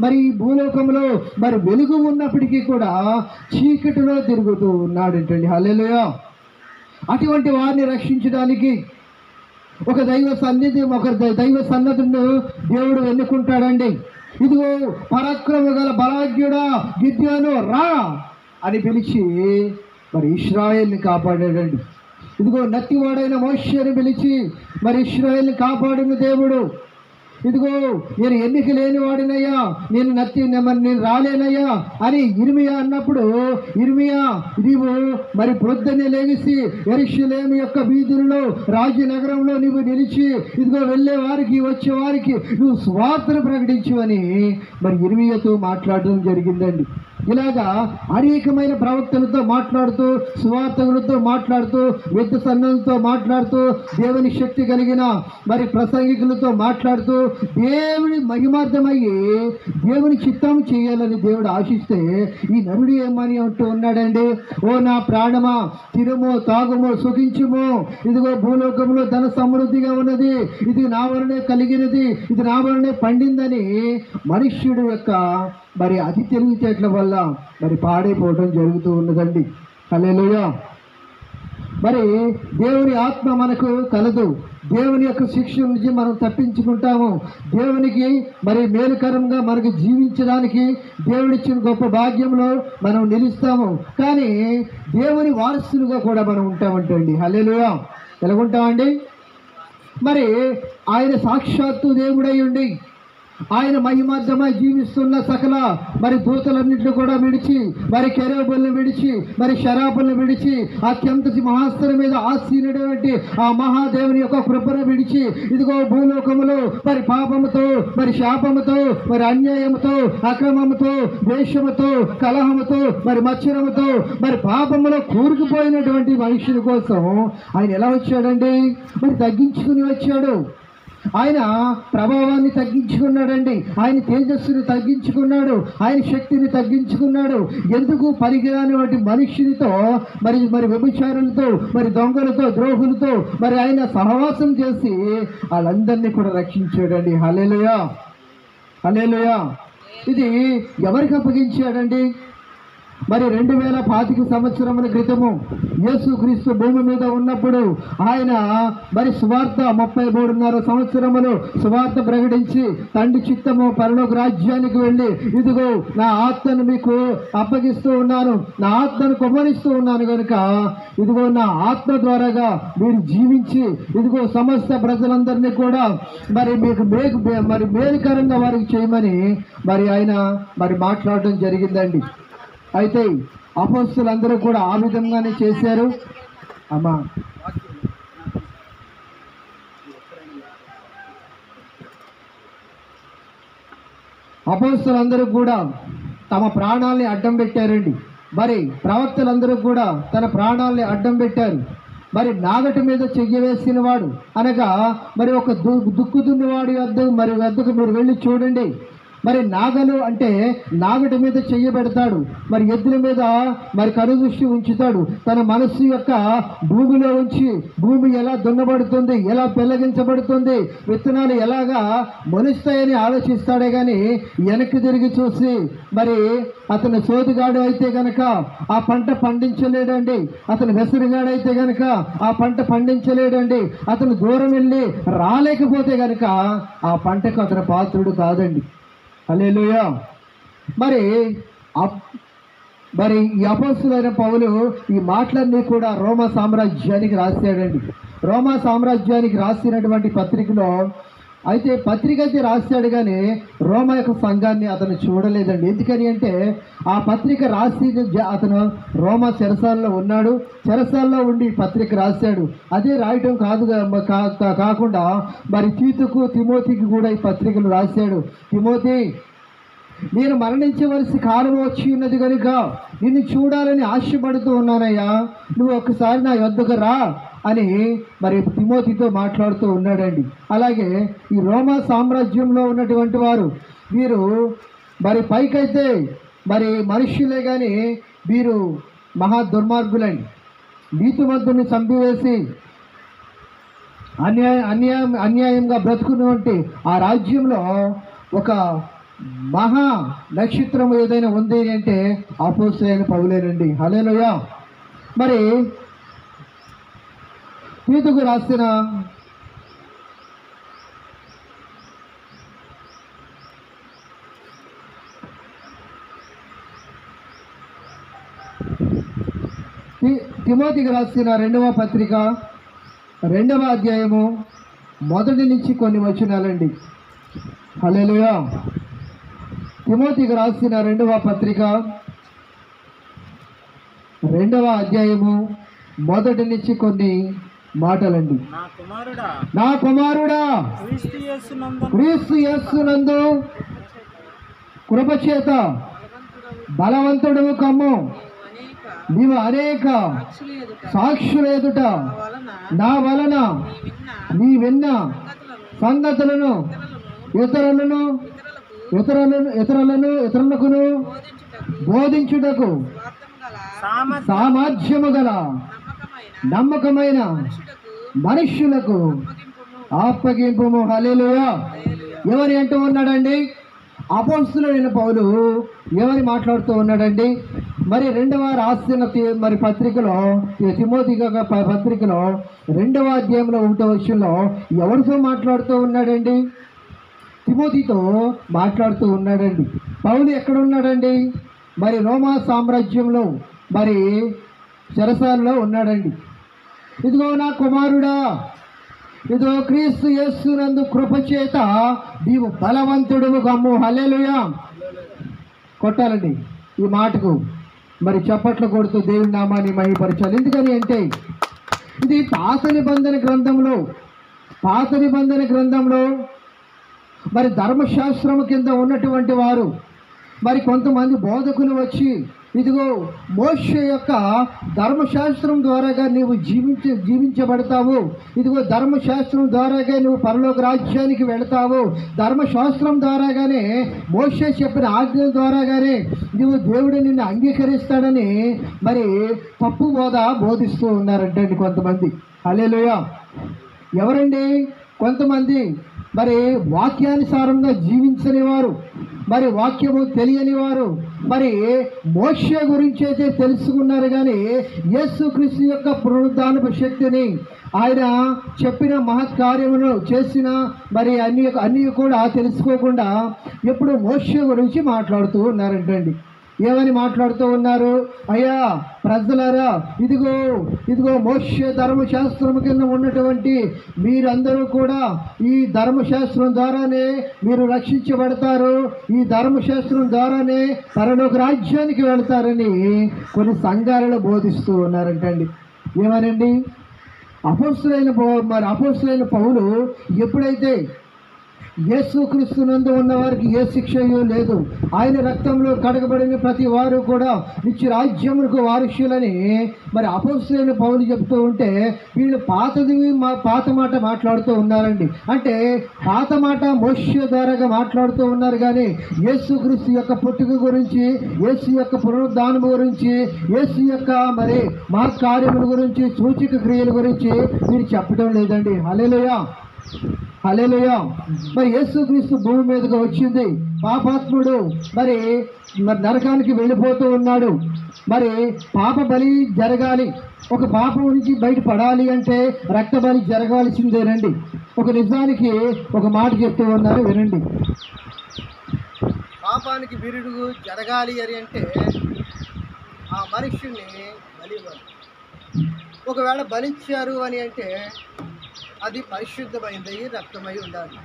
మరి ఈ భూలోకంలో మరి వెలుగు ఉన్నప్పటికీ కూడా చీకటిలో తిరుగుతూ ఉన్నాడంటండి. హల్లెలూయా. అటువంటి వారిని రక్షించడానికి ఒక దైవ సన్నద్ధుడు దేవుడు ఎన్నుకుంటాడండి. ఇదిగో పరాక్రమ గల బలాఢ్యుడా గిద్యోను రా అని పిలిచి మరి ఇశ్రాయేల్ని కాపాడాడండి. ఇదిగో నత్తివాడైన మోషేని పిలిచి మరి ఇశ్రాయేల్ని కాపాడిన దేవుడు. ఇదిగో నేను ఎన్నిక లేని వాడినయ్యా, నేను రాలేనయ్యా అని ఇర్మియా అన్నప్పుడు, ఇర్మియా నీవు మరి ప్రొద్దునే లేచి యెరూషలేము యొక్క వీధులలో రాజనగరంలో నువ్వు నిలిచి ఇదిగో వెళ్ళే వారికి వచ్చే వారికి నువ్వు సువార్తను ప్రకటించు అని మరి ఇర్మియాతో మాట్లాడడం జరిగిందండి. ఇలాగా అనేకమైన ప్రవక్తలతో మాట్లాడుతూ, సువార్తకులతో మాట్లాడుతూ, వ్యక్తి సన్నంతో మాట్లాడుతూ, దేవుని శక్తి కలిగిన మరి ప్రసంగికులతో మాట్లాడుతూ దేవుని మహిమార్థమయ్యి దేవుని చిత్తం చేయాలని దేవుడు ఆశిస్తే ఈ నరుడు ఏమని అంటూ ఉన్నాడండి, ఓ నా ప్రాణమా తిరుము తాగుము సుఖించుము, ఇదిగో భూలోకంలో ధన సమృద్ధిగా ఉన్నది, ఇది నా వలనే కలిగినది, ఇది నా వలనే పండిందని మనుష్యుడు యొక్క మరి అతి తెలివితేటల వల్ల మరి పాడైపోవడం జరుగుతూ ఉన్నదండి. హల్లెలూయా. మరి దేవుని ఆత్మ మనకు కలదు, దేవుని యొక్క శిక్ష నుంచి మనం తప్పించుకుంటాము, దేవునికి మరి మేలుకరంగా మనకు జీవించడానికి దేవుడిచ్చిన గొప్ప భాగ్యంలో మనం నిలుస్తాము. కానీ దేవుని వారసులుగా కూడా మనం ఉంటామంటండి. హల్లెలూయా. ఎలాగుంటామండి? మరి ఆయన సాక్షాత్తు దేవుడై ఉండి ఆయన మహిమార్థమై జీవిస్తున్న సకల మరి దూతలన్నింటినీ కూడా విడిచి, మరి కెరూబులను విడిచి, మరి శరాపులను విడిచి, అత్యంత సింహాసనం మీద ఆసీనుడైనటువంటి ఆ మహాదేవుని యొక్క కృపను విడిచి ఇదిగో భూలోకములో మరి పాపముతో, మరి శాపముతో, మరి అన్యాయముతో, అక్రమముతో, ద్వేషముతో, కలహముతో, మరి మత్సరముతో, మరి పాపములో కూరుకుపోయినటువంటి మనుషుల కోసం ఆయన ఎలా వచ్చాడండి? మరి తగ్గించుకుని వచ్చాడు. ఆయన ప్రభావాన్ని తగ్గించుకున్నాడండి, ఆయన తేజస్సుని తగ్గించుకున్నాడు, ఆయన శక్తిని తగ్గించుకున్నాడు. ఎందుకు? పనికిరాని వాటి మనుష్యునితో మరి వ్యభిచారులతో, మరి దొంగలతో, ద్రోహులతో మరి ఆయన సహవాసం చేసి వాళ్ళందరినీ కూడా రక్షించాడండి. హల్లెలూయా. హల్లెలూయా. ఇది ఎవరికి అప్పగించాడండి? మరి 2025 సంవత్సరముల క్రితము యేసుక్రీస్తు భూమి మీద ఉన్నప్పుడు ఆయన మరి సువార్త 33.5 సంవత్సరములు సువార్త ప్రకటించి తండ్రి చిత్తము పరలోక రాజ్యానికి వెళ్ళి ఇదిగో నా ఆత్మను మీకు అప్పగిస్తూ ఉన్నాను, నా ఆత్మను కుమ్మరిస్తూ ఉన్నాను కనుక ఇదిగో నా ఆత్మ ద్వారాగా మీరు జీవించి ఇదిగో సమస్త ప్రజలందరినీ కూడా మరి మీకు మరి మేలుకరంగా వారికి చేయమని మరి ఆయన మరి మాట్లాడడం జరిగిందండి. అయితే అపోస్తలులందరూ కూడా ఆ విధంగానే చేశారు. అమ్మా అపోస్తలులందరూ కూడా తమ ప్రాణాలని అడ్డం పెట్టారండి. మరి ప్రవక్తలందరూ కూడా తన ప్రాణాలని అడ్డం పెట్టారు. మరి నాగటి మీద చెయ్యి వేసిన వాడు అనగా మరి ఒక దుక్కు దున్నివాడి వద్దకు మీరు వెళ్ళి చూడండి. మరి నాగలు అంటే నాగటి మీద చెయ్యి పెడతాడు, మరి ఎద్దుల మీద మరి కనుదృష్టి ఉంచుతాడు. తన మనస్సు యొక్క భూమిలో ఉంచి భూమి ఎలా దున్నబడుతుంది, ఎలా పెళ్ళగించబడుతుంది, విత్తనాలు ఎలాగా మొలుస్తాయని ఆలోచిస్తాడే కానీ వెనక్కి తిరిగి చూసి మరి అతను సోదిగాడు అయితే గనక ఆ పంట పండించలేడండి. అతను వెసరిగాడు అయితే గనక ఆ పంట పండించలేడండి. అతను దూరం వెళ్ళి రాలేకపోతే గనక ఆ పంటకు అతను పాత్రుడు కాదండి. హల్లెలూయా. మరి ఈ అపోస్తలుడైన పౌలు ఈ మాటలన్నీ కూడా రోమా సామ్రాజ్యానికి రాశాడండి. రోమా సామ్రాజ్యానికి రాసినటువంటి పత్రికలో అయితే పత్రిక అయితే రాశాడు కానీ రోమా యొక్క సంఘాన్ని అతను చూడలేదండి. ఎందుకని అంటే ఆ పత్రిక రాసి అతను రోమా చెరసాలలో ఉన్నాడు. చెరసాలలో ఉండి పత్రిక రాశాడు. అదే రాయటం కాకుండా మరి తీతుకు తిమోతికి కూడా ఈ పత్రికలు రాశాడు. తిమోతి, నేను మరణించవలసి కాలం వచ్చి ఉన్నది కనుక నిన్ను చూడాలని ఆశపడుతూ ఉన్నానయ్యా, నువ్వు ఒక్కసారి నా యొద్దకు రా అని మరి తిమోతితో మాట్లాడుతూ ఉన్నాడండి. అలాగే ఈ రోమా సామ్రాజ్యంలో ఉన్నటువంటి వారు వీరు మరి పైకైతే మరి మనుష్యులే కానీ వీరు మహా దుర్మార్గులండి. నీతిమంతుని చంపివేసి అన్యాయంగా బ్రతుకున్నటువంటి ఆ రాజ్యంలో ఒక మహా నక్షత్రం ఏదైనా ఉంది అంటే అపోస్తలుడైన పౌలేనండి. హల్లెలూయా. మరి తీతుకు రాసిన తిమోతికి రాసిన 2వ పత్రిక 2వ అధ్యాయము 1 నుంచి కొన్ని వచనాలండి. హల్లెలూయా. తిమోతికి రాసిన 2వ పత్రిక 2వ అధ్యాయము 1 నుంచి కొన్ని మాటలండి. నా కుమారుడా క్రీస్తు యేసునందు కృపచేత బలవంతుడు కమ్ము, నీవు అనేక సాక్షుల ఎదుట నా వలన నీ విన్న సంగతులను ఇతరులకు బోధించుటకు సామర్థ్యము గల నమ్మకమైన మనుష్యులకు అప్పగింపుము. హల్లెలూయా. ఎవరి అంటూ ఉన్నాడండి? అపోస్తలుడైన పౌలు ఎవరి మాట్లాడుతూ ఉన్నాడండి? మరి 2వ రాసిన మరి పత్రికలో తిమోతి పత్రికలో 2వ అధ్యాయంలో 1వ వచనంలో ఎవరితో మాట్లాడుతూ ఉన్నాడండి? తిమోతితో మాట్లాడుతూ ఉన్నాడండి. పౌలు ఎక్కడ ఉన్నాడండి? మరి రోమా సామ్రాజ్యంలో మరి చెరసాలలో ఉన్నాడండి. ఇదిగో నా కుమారుడా, ఇదిగో క్రీస్తు యేసునందు కృపచేత నీవు బలవంతుడు కమ్ము. హల్లెలూయా. కొట్టాలండి ఈ మాటకు, మరి చప్పట్లు కొడుతూ దేవుని నామాన్ని మహిమపరచాలి. ఎందుకని అంటే ఇది పాత నిబంధన గ్రంథంలో మరి ధర్మశాస్త్రము కింద ఉన్నటువంటి వారు మరి కొంతమంది బోధకులు వచ్చి ఇదిగో మోషే యొక్క ధర్మశాస్త్రం ద్వారాగా నీవు జీవించబడతావు, ఇదిగో ధర్మశాస్త్రం ద్వారాగా నువ్వు పరలోక రాజ్యానికి వెళతావు, ధర్మశాస్త్రం ద్వారాగానే మోషే చెప్పిన ఆజ్ఞల ద్వారాగానే నువ్వు దేవుడు నిన్ను అంగీకరిస్తాడని మరి తప్పు బోధిస్తూ ఉన్నారంటండి కొంతమంది. హల్లెలూయా. ఎవరండి? కొంతమంది మరి వాక్యానుసారంగా జీవించని వారు, మరి వాక్యము తెలియని వారు మరి మోషే గురించి అయితే తెలుసుకున్నారు, కానీ యేసుక్రీస్తు యొక్క పునరుద్ధానపు శక్తిని, ఆయన చెప్పిన మహత్కార్యమును చేసిన మరి అన్ని కూడా తెలుసుకోకుండా ఎప్పుడు మోషే గురించి మాట్లాడుతూ ఉన్నారంటండి. ఏమని మాట్లాడుతూ ఉన్నారు? అయ్యా ప్రజలారా, ఇదిగో మోషే ధర్మశాస్త్రం కింద ఉన్నటువంటి మీరందరూ కూడా ఈ ధర్మశాస్త్రం ద్వారానే మీరు రక్షించబడతారు, ఈ ధర్మశాస్త్రం ద్వారానే పరలోక రాజ్యానికి వెళ్తారని కొన్ని సంఘాలలో బోధిస్తూ ఉన్నారంటండి. ఏమనండి? అపోస్తులైన పౌలు ఎప్పుడైతే యేసుక్రీస్తునందు ఉన్న వారికి ఏ శిక్షయూ లేదు, ఆయన రక్తంలో కడగబడిన ప్రతి వారు కూడా నిత్య రాజ్యములకు వారసులని మరి అపోస్తులైన పౌలు చెప్తూ ఉంటే, వీళ్ళు పాత మాట మాట్లాడుతూ ఉన్నారండి. అంటే పాత మాట మోషే ద్వారాగా మాట్లాడుతూ ఉన్నారు, కానీ యేసుక్రీస్తు యొక్క పుట్టుక గురించి, యేసు యొక్క పునరుద్ధానము గురించి, యేసు యొక్క మరి మహత్కార్యముల గురించి, సూచక క్రియల గురించి మీరు చెప్పడం లేదండి. హల్లెలూయా, హల్లెలూయా. మరి యేసుక్రీస్తు భూమి మీదకి వచ్చింది, పాపాత్ముడు మరి నరకానికి వెళ్ళిపోతూ ఉన్నాడు. మరి పాప బలి జరగాలి, ఒక పాపం నుంచి బయటపడాలి అంటే రక్త బలి జరగాల్సిందేనండి. ఒక నిజానికి ఒక మాట చెప్తూ ఉన్నారు, వినండి. పాపానికి విరుడు జరగాలి అని అంటే ఆ మనుష్యుని బలివ్వాలి. ఒకవేళ బలిచ్చారు అని అంటే అది పరిశుద్ధమైంది, రక్తమై ఉండాలి.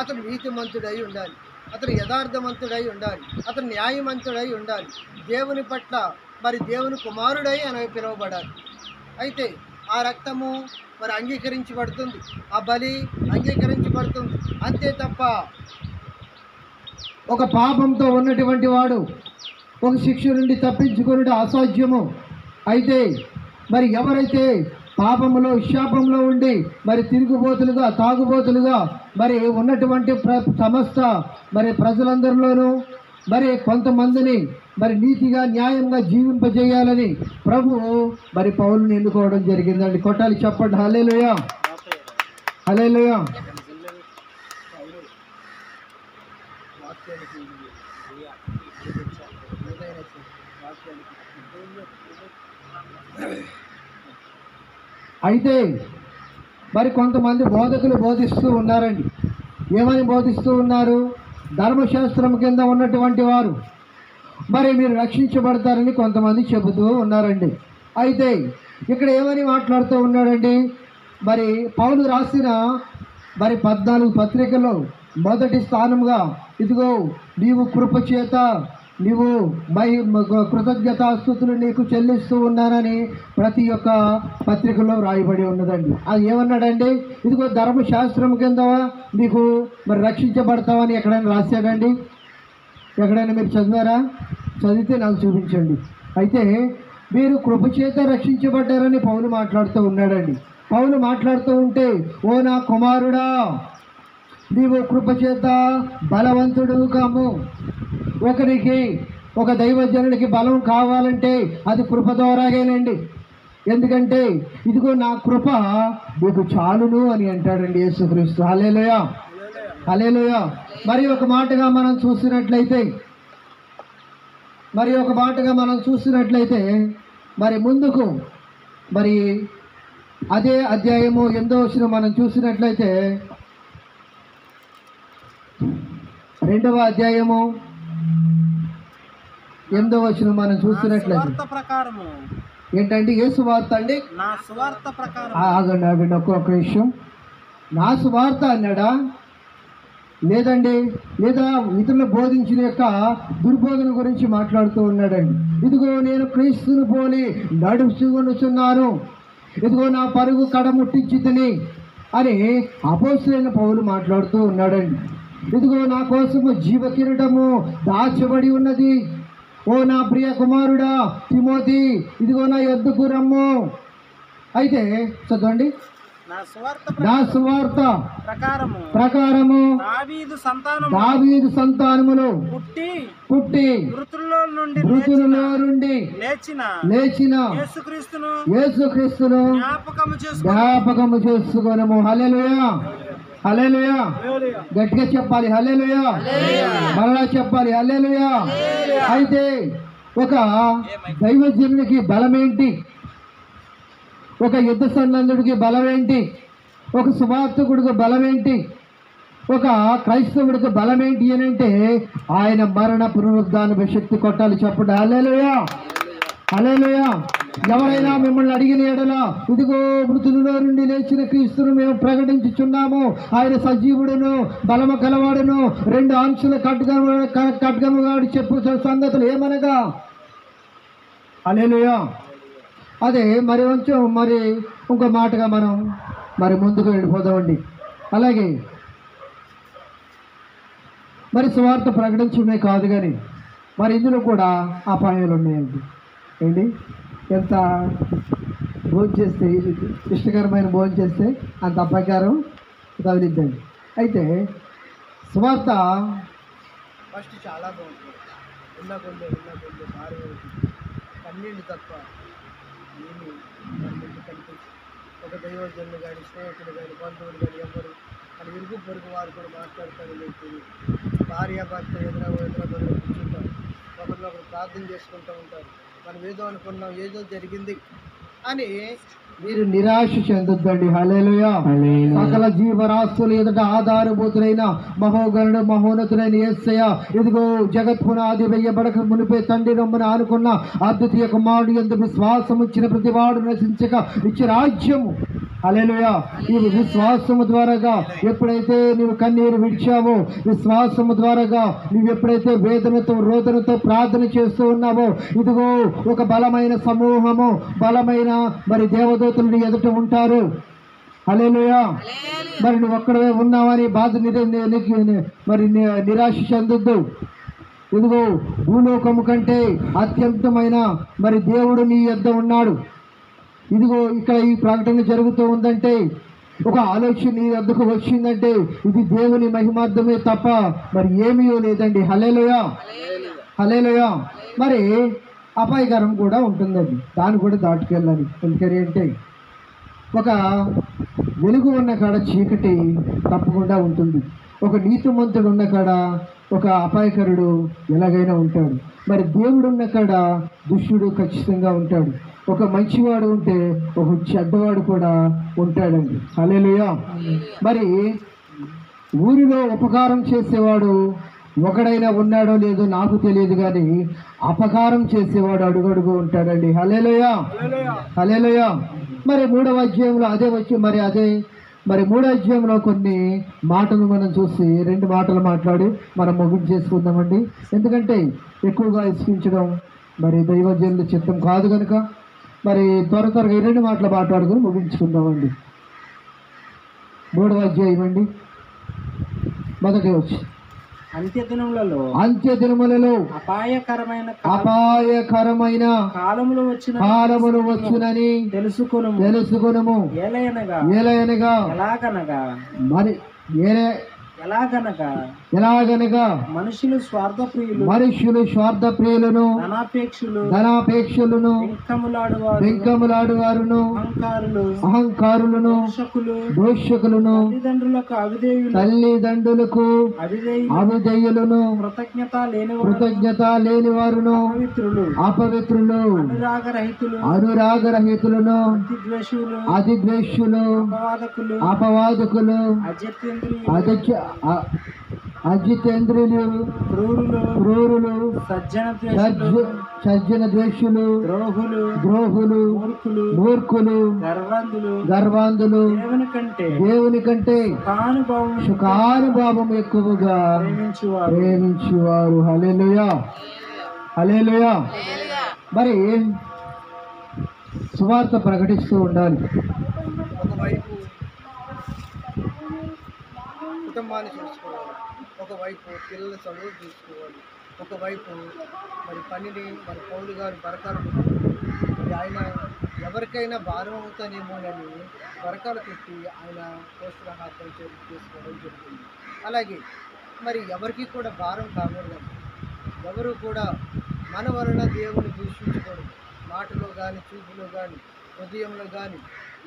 అతను నీతిమంతుడై ఉండాలి, అతను యథార్థవంతుడై ఉండాలి, అతను న్యాయవంతుడై ఉండాలి, దేవుని పట్ల మరి దేవుని కుమారుడై అని పిలువబడాలి. అయితే ఆ రక్తము మరి అంగీకరించబడుతుంది, ఆ బలి అంగీకరించబడుతుంది. అంతే తప్ప ఒక పాపంతో ఉన్నటువంటి వాడు ఒక శిక్ష నుండి తప్పించుకునేది అసాధ్యము. అయితే మరి ఎవరైతే పాపములో శాపంలో ఉండి మరి తిరుగుబోతులుగా, తాగుబోతులుగా మరి ఉన్నటువంటి సమస్త మరి ప్రజలందరిలోనూ మరి కొంతమందిని మరి నీతిగా, న్యాయంగా జీవింపజేయాలని ప్రభువు మరి పౌలుని ఎన్నుకోవడం జరిగిందండి. కొట్టాలి, చెప్పండి. హల్లెలూయా, హల్లెలూయా. అయితే మరి కొంతమంది బోధకులు బోధిస్తూ ఉన్నారండి. ఏమని బోధిస్తూ ఉన్నారు? ధర్మశాస్త్రం కింద ఉన్నటువంటి వారు మరి మీరు రక్షించబడతారని కొంతమంది చెబుతూ ఉన్నారండి. అయితే ఇక్కడ ఏమని మాట్లాడుతూ ఉన్నాడండి? మరి పౌలు రాసిన మరి 14 పత్రికల్లో మొదటి స్థానంగా ఇదిగో నీవు కృపచేత నీవు కృతజ్ఞతాస్తుతులు నీకు చెల్లిస్తూ ఉన్నానని ప్రతి ఒక్క పత్రికలో రాయబడి ఉన్నదండి. అది ఏమన్నాడండి? ఇదిగో ధర్మశాస్త్రం కింద నీకు మరి రక్షించబడతావని ఎక్కడైనా రాశాడండి? ఎక్కడైనా మీరు చదివారా? చదివితే నాకు చూపించండి. అయితే మీరు కృపచేత రక్షించబడ్డారని పౌలు మాట్లాడుతూ ఉన్నాడండి. పౌలు మాట్లాడుతూ ఉంటే, ఓ నా కుమారుడా, నీవు కృపచేత బలవంతుడు కాము. ఒకరికి, ఒక దైవజనుడికి బలం కావాలంటే అది కృప ద్వారాగేనండి. ఎందుకంటే ఇదిగో నా కృప నీకు చాలును అని అంటాడండి యేసుక్రీస్తు. హల్లెలూయా, హల్లెలూయా. మరి ఒక మాటగా మనం చూసినట్లయితే మరి ముందుకు మరి అదే అధ్యాయము 8వ వచనం మనం చూసినట్లయితే, 2వ అధ్యాయము 8వ వచనం మనం చూసినట్లయితే ఏంటండి? యేసు వార్త అండి. ఆగండి ఒక్కొక్క విషయం. నా సువార్త అన్నాడా? లేదండి. లేదా ఇతరులు బోధించిన యొక్క దుర్బోధన గురించి మాట్లాడుతూ ఉన్నాడండి. ఇదిగో నేను క్రీస్తుని పోలి నడుచుకొనుచున్నాను, ఇదిగో నా పరుగు కడముట్టించితిని అని అపోస్తలుడైన పౌలు మాట్లాడుతూ ఉన్నాడండి. ఇదిగో నా కోసము జీవ కిరీటము దాచబడి ఉన్నది, ఓ నా ప్రియ కుమారుడా తిమోతి, ఇదిగో నా యొద్దకు రమ్ము. అయితే చదవండి. నా సువార్త ప్రకారము దావీదు సంతానములు పుట్టి మృతులలో నుండి లేచిన యేసుక్రీస్తును జ్ఞాపకము చేసుకొనము. హల్లెలూయా, హల్లెలూయా. గట్టిగా చెప్పాలి హల్లెలూయా. మరలా చెప్పాలి హల్లెలూయా. అయితే ఒక దైవజనునికి బలమేంటి? ఒక యుద్ధ సన్నద్ధుడికి బలమేంటి? ఒక సువార్తికుడికి బలమేంటి? ఒక క్రైస్తవుడికి బలమేంటి అని అంటే ఆయన మరణ పునరుద్ధాన శక్తి కొట్టాలి. చెప్పండి హల్లెలూయా. హల్లెలూయా. ఎవరైనా మిమ్మల్ని అడిగిన ఎడల ఇదిగో మృతులలో నుండి లేచిన క్రీస్తును మేము ప్రకటించుచున్నాము, ఆయన సజీవుడును బలము కలవాడును 2 అంచుల ఖడ్గముగాడు చెప్పు సంగతులు ఏమనగా హల్లెలూయా. అదే మరి కొంచెం మరి ఇంకో మాటగా మనం మరి ముందుకు వెళ్ళిపోదామండి. అలాగే మరి సువార్త ప్రకటించడమే కాదు కానీ మరి ఇందులో కూడా అపాయాలు ఉన్నాయండి. ఏంటి? ఎంత భోజనం చేస్తే ఇష్టకరమైన భోజనం చేస్తే అంత అపాయకారం తగిలిద్దండి. అయితే సువార్త ఫస్ట్ చాలా బాగుంటుంది. ఉన్న కొండే భారీ 12 తప్ప ఏమి కనిపించి ఒక దైవజనులు కానీ స్నేహితులు కానీ బంధువులు కానీ ఎవరు అని ఇరుగు పొరుగు వారు కూడా మాట్లాడతారు. మీకు భార్య భర్త ఎదుర కూర్చుంటారు, ఒకరినొకరు ప్రార్థన చేసుకుంటూ ఉంటారు. మనం ఏదో అనుకున్నాం, ఏదో జరిగింది అని మీరు నిరాశ చెందొద్దండి. హల్లెలూయా. సకల జీవరాశులు ఎదుట ఆధారభూతులైన మహోగణుడు మహోన్నతులైన యేసయ్య ఇదిగో జగత్పునాది వేయబడక మునిపే తండ్రి రొమ్మన ఆనుకున్న అద్వితీయ కుమారుడు యందు విశ్వాసం ఇచ్చిన ప్రతివాడు నశించక ఇచ్చిన రాజ్యము. హల్లెలూయా. ఈ విశ్వాసము ద్వారాగా ఎప్పుడైతే నీవు కన్నీరు విడిచావో, విశ్వాసము ద్వారాగా నీవు ఎప్పుడైతే వేదనతో రోదనతో ప్రార్థన చేస్తూ ఉన్నావో ఇదిగో ఒక బలమైన సమూహము బలమైన మరి దేవదూతలు ఎదుట ఉంటారు. హల్లెలూయా. మరి నువ్వు ఒక్కడవే ఉన్నావని బాధ మరి నిరాశ చెందొద్దు. ఇదిగో భూలోకము కంటే అత్యంతమైన మరి దేవుడు నీ యొద్ద ఉన్నాడు. ఇదిగో ఇక్కడ ఈ ప్రకటన జరుగుతూ ఉందంటే ఒక ఆలోచన నీ వద్దకు వచ్చిందంటే ఇది దేవుని మహిమార్థమే తప్ప మరి ఏమీ లేదండి. హల్లెలూయా. హల్లెలూయా. మరి అపాయకరం కూడా ఉంటుందండి, దాన్ని కూడా దాటుకెళ్ళాలి. ఎందుకని అంటే ఒక వెలుగు ఉన్న కాడ చీకటి తప్పకుండా ఉంటుంది. ఒక నీతిమంతుడు ఉన్న కాడ ఒక అపాయకరుడు ఎలాగైనా ఉంటాడు. మరి దేవుడు ఉన్న కాడ దుష్టుడు ఖచ్చితంగా ఉంటాడు. ఒక మంచివాడు ఉంటే ఒక చెడ్డవాడు కూడా ఉంటాడండి. హల్లెలూయా. మరి ఊరిలో ఉపకారం చేసేవాడు ఒకడైనా ఉన్నాడో లేదో నాకు తెలియదు కానీ అపకారం చేసేవాడు అడుగడుగు ఉంటాడండి. హల్లెలూయా. హల్లెలూయా. మరి 3వ అధ్యాయంలో అదే వచ్చి మరి 3వ అధ్యాయంలో కొన్ని మాటలు మనం చూసి 2 మాటలు మాట్లాడి మనం ముగించేసుకుందామండి. ఎందుకంటే ఎక్కువగా ఇసుకించడం మరి దైవజనుల చిత్తం కాదు కనుక మరి త్వరగా 2 మాటలు మాట్లాడుకుని ముగించుకుందామండి. 3వ అధ్యాయం అండి, మొదటి వచ్చి అంత్య దినములలో అపాయకరమైన కాలములు వచ్చునని తెలుసుకొనుము. ఏలయనగా మరి ఎలాగనగా మనుషులు స్వార్థప్రియులను ధనాపేక్షులను వెంకములాడువారును అహంకారులను దోషకులను తల్లిదండ్రులకు అవిధేయులను కృతజ్ఞత లేని వారును అపవిత్రులు అనురాగరహితులను అతిద్వేషులు అపవాదకులు అజితేంద్రులు క్రూరులు సజ్జన ద్వేషులు ద్రోహులు మూర్ఖులు గర్వాంధులు దేవుని కంటే సుఖానుభావం ఎక్కువగా ప్రేమించువారు. హల్లెలూయా. హల్లెలూయా. మరి సువార్త ప్రకటిస్తూ ఉండాలి. ఒకవైపు కుటుంబాన్ని చూసుకోవాలి, ఒకవైపు పిల్లల చదువు చూసుకోవాలి, ఒకవైపు మరి పనిని మరి పౌలు గారు బరకాలు మరి ఆయన ఎవరికైనా భారం అవుతానేమోనని బరకాలు పెట్టి ఆయన పోషకాహారం చేసుకోవడం జరుగుతుంది. అలాగే మరి ఎవరికి కూడా భారం కాకూడదు. ఎవరు కూడా మన వలన దేవుని దూషించకూడదు. మాటలో కానీ చూపులో కానీ హృదయంలో కానీ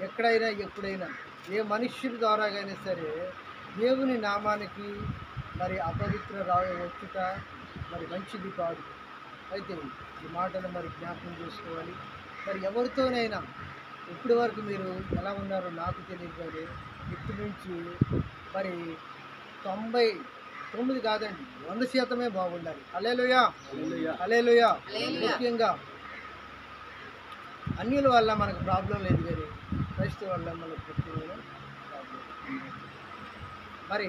ఎక్కడైనా ఎప్పుడైనా ఏ మనుష్యుల ద్వారాగైనా సరే దేవుని నామానికి మరి అపవిత్ర వచ్చుట మరి మంచిది కాదు. అయితే ఈ మాటను మరి జ్ఞాపకం చేసుకోవాలి. మరి ఎవరితోనైనా ఇప్పటి వరకు మీరు ఎలా ఉన్నారో నాకు తెలియదు, కానీ ఇప్పటి నుంచి మరి 99 కాదండి, 100% బాగుండాలి. హల్లెలూయా, హల్లెలూయా. ముఖ్యంగా అన్యుల వల్ల మనకు ప్రాబ్లం లేదు, కానీ క్రైస్తవ వల్ల మనకు ముఖ్యమైన ప్రాబ్లం. మరి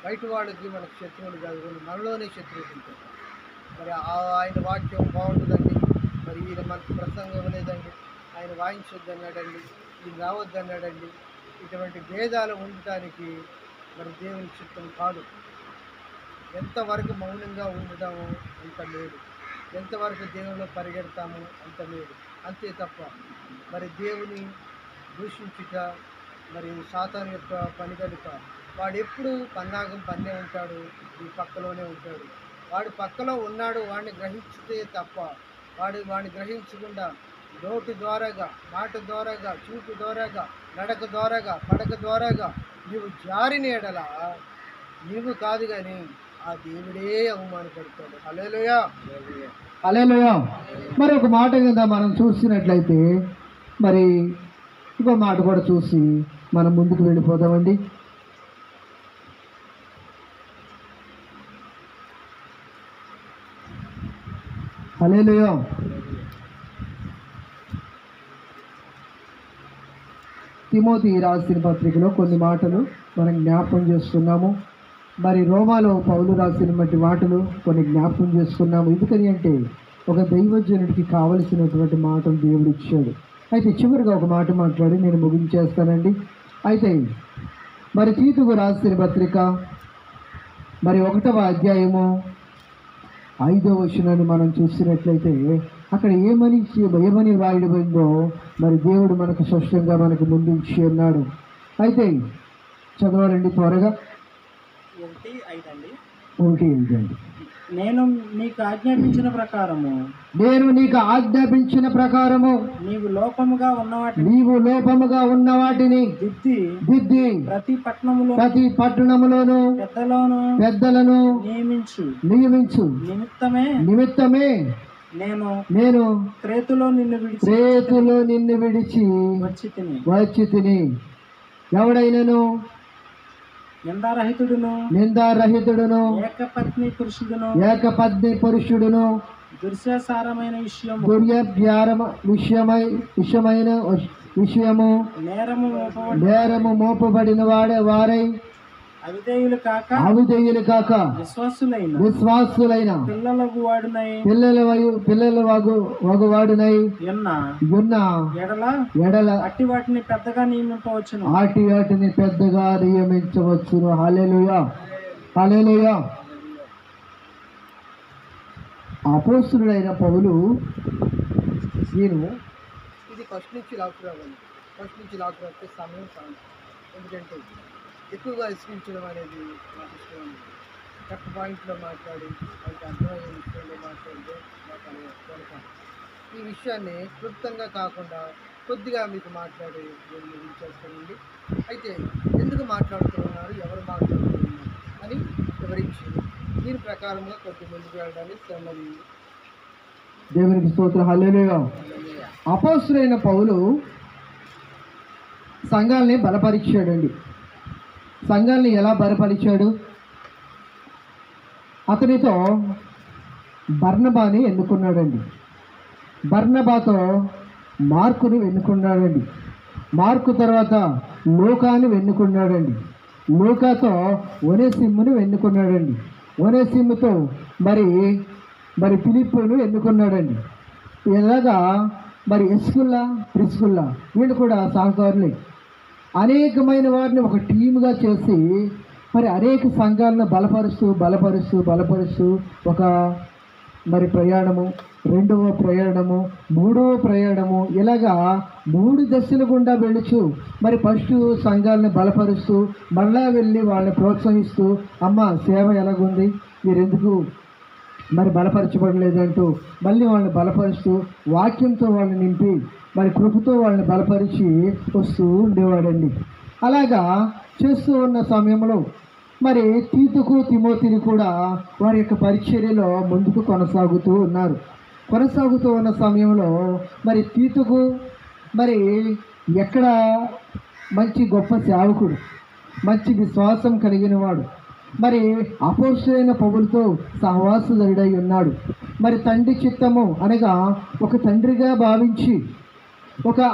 బయట వాళ్ళకి మనకు శత్రువులు కాదు, కానీ మనలోనే శత్రువులు ఉంటారు. మరి ఆయన వాక్యం బాగుంటుందండి, మరి ఈయన మనకు ప్రసంగం లేదండి, ఆయన వాయించొద్దు అన్నాడండి, ఈయన రావద్దు అన్నాడండి. ఇటువంటి భేదాలు ఉండటానికి మరి దేవుని చిత్తం కాదు. ఎంతవరకు మౌనంగా ఉండటము అంత మేలు, ఎంతవరకు దేవునిలో పరిగెడతాము అంత మేలు, అంతే తప్ప మరి దేవుని దూషించుట మరి సాతాను యొక్క పని కనుక వాడు ఎప్పుడు పన్నాగం పన్నే ఉంటాడు, ఈ పక్కలోనే ఉంటాడు. వాడు పక్కలో ఉన్నాడు, వాడిని గ్రహించితే తప్ప వాడిని గ్రహించకుండా నోటి ద్వారాగా, మాట ద్వారాగా, చూపు ద్వారాగా, నడక ద్వారాగా, పడక ద్వారాగా నీవు జారిన ఎడల నీవు కాదు కానీ ఆ దేవుడే అవమానపడతాడు. హల్లెలూయా, హల్లెలూయా. మరి ఒక మాట కింద మనం చూసినట్లయితే మరి ఇంకో మాట కూడా చూసి మనం ముందుకు వెళ్ళిపోదామండి. హల్లెలూయా. తిమోతి రాసిన పత్రికలో కొన్ని మాటలు మనం జ్ఞాపకం చేసుకున్నాము. మరి రోమాలో పౌలు రాసిన వంటి మాటలు కొన్ని జ్ఞాపకం చేసుకున్నాము. ఎందుకని అంటే ఒక దైవజనుడికి కావలసినటువంటి మాటలు దేవుడు ఇచ్చాడు. అయితే చివరిగా ఒక మాట మాట్లాడి నేను ముగించేస్తానండి. అయితే మరి తీతుకు రాసిన పత్రిక మరి 1వ అధ్యాయము 5వ వచనాన్ని మనం చూసినట్లయితే అక్కడ ఏమని రాయబడిందో మరి దేవుడు మనకు స్పష్టంగా మనకు ముందుంచి ఉన్నాడు. అయితే చదవాలండి త్వరగా. 1:5 అండి. నేను నీకు ఆజ్ఞాపించిన ప్రకారము నీవు లోపముగా ఉన్న వాటిని దిద్ది ప్రతి పట్టణములోను పెద్దలను నియమించు. నిమిత్తమే నేను క్రేతులో నిన్ను విడిచి వచ్చి తిని. ఎవడైనను నిందారహితుడును ఏకపత్ని పురుషుడును నేరము మోపబడిన వారై అవిధేయులు కాక విశ్వాసులైన పిల్లల వగువాడునై ఉన్న ఎడల అట్టి వాటిని పెద్దగా నియమించవచ్చును. హల్లెలూయా, హల్లెలూయా. అపోస్తలుడైన పౌలు ఇది ఫస్ట్ నుంచి లాక్కురావాలి సమయం చాలా, ఎందుకంటే ఎక్కువగా విశ్వించడం అనేది నాకు ఇష్టం ఉంది. కరెక్ట్ పాయింట్లో మాట్లాడి వాళ్ళకి అర్థమయ్యే విషయంలో మాట్లాడితే నాకు కనుక ఈ విషయాన్ని క్లుప్తంగా కాకుండా కొద్దిగా మీకు మాట్లాడి నేను ముగించేస్తానండి. అయితే ఎందుకు మాట్లాడుతున్నారు, ఎవరు మాట్లాడుతున్నారు అని వివరించి దీని ప్రకారంగా కొద్ది ముందుకు వెళ్ళడానికి మరి దేవునికి స్తోత్రం. హల్లెలూయా. అపోస్తలుడైన పౌలు సంఘాలని బలపరిచాడండి. సంఘాన్ని ఎలా బలపరిచాడు? అతనితో బర్నబాని ఎన్నుకున్నాడండి. బర్నబాతో మార్కుని ఎన్నుకున్నాడండి. మార్కు తర్వాత లూకాని ఎన్నుకున్నాడండి. లూకాతో ఒనేసిముని ఎన్నుకున్నాడండి. ఒనేసిముతో మరి ఫిలిప్పును ఎన్నుకున్నాడండి. ఇలాగా మరి ఎస్కుల్లా ప్రిస్కుల్లా వీళ్ళు కూడా సహకారులే. అనేకమైన వారిని ఒక టీముగా చేసి మరి అనేక సంఘాలను బలపరుస్తూ ఒక మరి ప్రయాణము, 2వ ప్రయాణము, 3వ ప్రయాణము, ఇలాగా 3 దశల గుండా వెళ్ళచ్చు. మరి ఫస్ట్ సంఘాలను బలపరుస్తూ మళ్ళా వెళ్ళి వాళ్ళని ప్రోత్సహిస్తూ, అమ్మ సేవ ఎలాగుంది, మీరెందుకు మరి బలపరచబడలేదంటూ మళ్ళీ వాళ్ళని బలపరుస్తూ వాక్యంతో వాళ్ళని నింపి మరి కృపతో వాళ్ళని బలపరిచి వస్తూ ఉండేవాడండి. అలాగా చేస్తూ ఉన్న సమయంలో మరి తీతుకు తిమోతిని కూడా వారి యొక్క పరిచర్యలో ముందుకు కొనసాగుతూ ఉన్నారు. కొనసాగుతూ ఉన్న సమయంలో మరి తీతుకు మరి ఎక్కడ మంచి గొప్ప సేవకుడు, మంచి విశ్వాసం కలిగిన వాడు, మరి అపోస్తలుడైన పౌలుతో సహవాసధరుడై ఉన్నాడు. మరి తండ్రి చిత్తము అనగా ఒక తండ్రిగా భావించి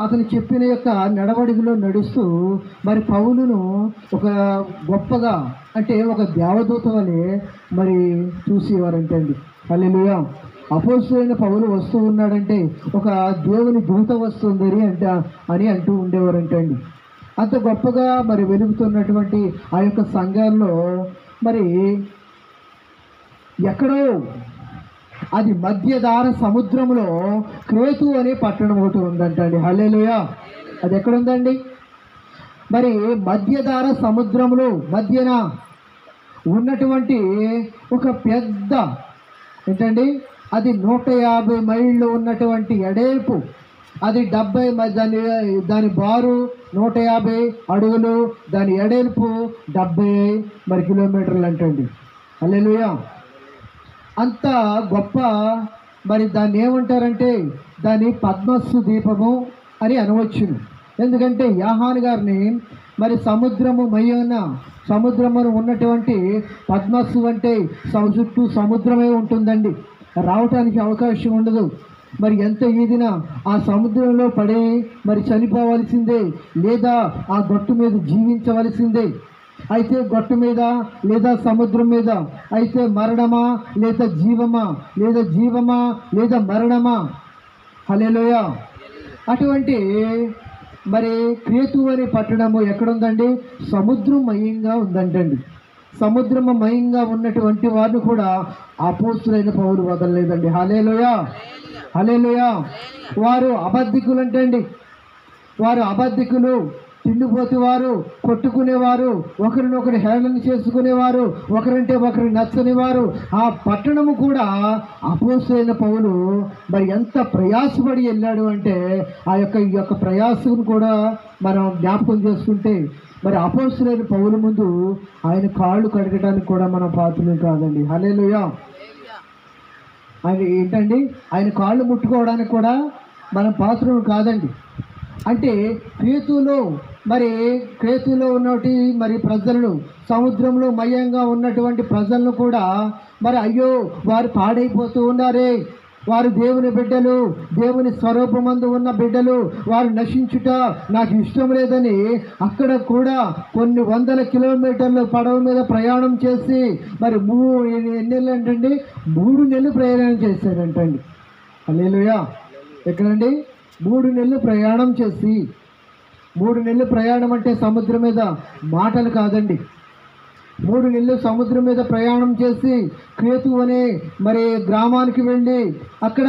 అతను చెప్పిన యొక్క నడవడికలో నడుస్తూ మరి పౌలును ఒక గొప్పగా అంటే ఒక దేవదూత వలె మరి చూసేవారంటండి. హల్లెలూయా. అపోస్తలుడైన పౌలు వస్తూ ఉన్నాడంటే ఒక దేవుని దూత వస్తుంది అని అంటూ ఉండేవారంటండి. అంత గొప్పగా మరి వెలుగుతున్నటువంటి ఆ యొక్క సంఘాల్లో మరి ఎక్కడో అది మధ్యధార సముద్రంలో క్రేతు అనే పట్టణం ఒకటి ఉందంటండి. హల్లెలూయా. అది ఎక్కడుందండి? మరి మధ్యధార సముద్రంలో మధ్యన ఉన్నటువంటి ఒక పెద్ద ఏంటండి, అది 150 మైళ్ళు ఉన్నటువంటి ఎడేపు, అది 70 దాని బారు 150 అడుగులు, దాని ఎడల్పు 70 మరి కిలోమీటర్లు అంటండి. హల్లెలూయా. అంత గొప్ప మరి దాన్ని ఏమంటారంటే దాని పద్మస్సు దీపము అని అనవచ్చును. ఎందుకంటే యోహాను గారిని మరి సముద్రమును ఉన్నటువంటి పద్మస్సు అంటే చుట్టూ సముద్రమే ఉంటుందండి, రావటానికి అవకాశం ఉండదు. మరి ఎంత ఈదినా ఆ సముద్రంలో పడి మరి చనిపోవలసిందే, లేదా ఆ గట్టు మీద జీవించవలసిందే. అయితే గట్టు మీద లేదా సముద్రం మీద అయితే మరణమా లేదా జీవమా, లేదా జీవమా లేదా మరణమా. హల్లెలూయా. అటువంటి మరి క్రేతు అనే పట్టణము ఎక్కడుందండి? సముద్రమయంగా ఉందంటండి. సముద్రమయంగా ఉన్నటువంటి వారిని కూడా అపోస్తలుడైన పౌలు వదలలేదండి. హల్లెలూయా. హల్లెలూయా. వారు అబద్ధికులు అంటండి. వారు అబద్ధికులు, తిండిపోతువారు, కొట్టుకునేవారు, ఒకరినొకరు హేళన చేసుకునేవారు, ఒకరంటే ఒకరు నచ్చనివారు. ఆ పట్టణము కూడా అపోస్తలుడైన పౌలు మరి ఎంత ప్రయాసపడి వెళ్ళాడు అంటే ఈ యొక్క ప్రయాసం కూడా మనం జ్ఞాపకం చేసుకుంటే మరి అపోస్తలుడైన పౌలు ముందు ఆయన కాళ్ళు కడగడానికి కూడా మనం పాత్రలు కాదండి. హల్లెలూయా. ఆయన ఏంటండి, ఆయన కాళ్ళు ముట్టుకోవడానికి కూడా మనం పాత్రలు కాదండి. అంటే క్రేతులో ఉన్నటి మరి ప్రజలను, సముద్రంలో మయంగా ఉన్నటువంటి ప్రజలను కూడా మరి అయ్యో వారు పాడైపోతూ ఉన్నారే, వారు దేవుని బిడ్డలు, దేవుని స్వరూపమందు ఉన్న బిడ్డలు, వారు నశించుట నాకు ఇష్టం లేదని అక్కడ కూడా కొన్ని 100 కిలోమీటర్లు పడవ మీద ప్రయాణం చేసి మరి 3 నెలలు ప్రయాణం చేశారంటండి. హల్లెలూయా. ఎక్కడండి? 3 నెలలు ప్రయాణం చేసి, 3 నెలలు ప్రయాణం అంటే సముద్రం మీద మాటలు కాదండి. 3 నెలలు సముద్రం మీద ప్రయాణం చేసి క్రేతు అనే మరి గ్రామానికి వెళ్ళి అక్కడ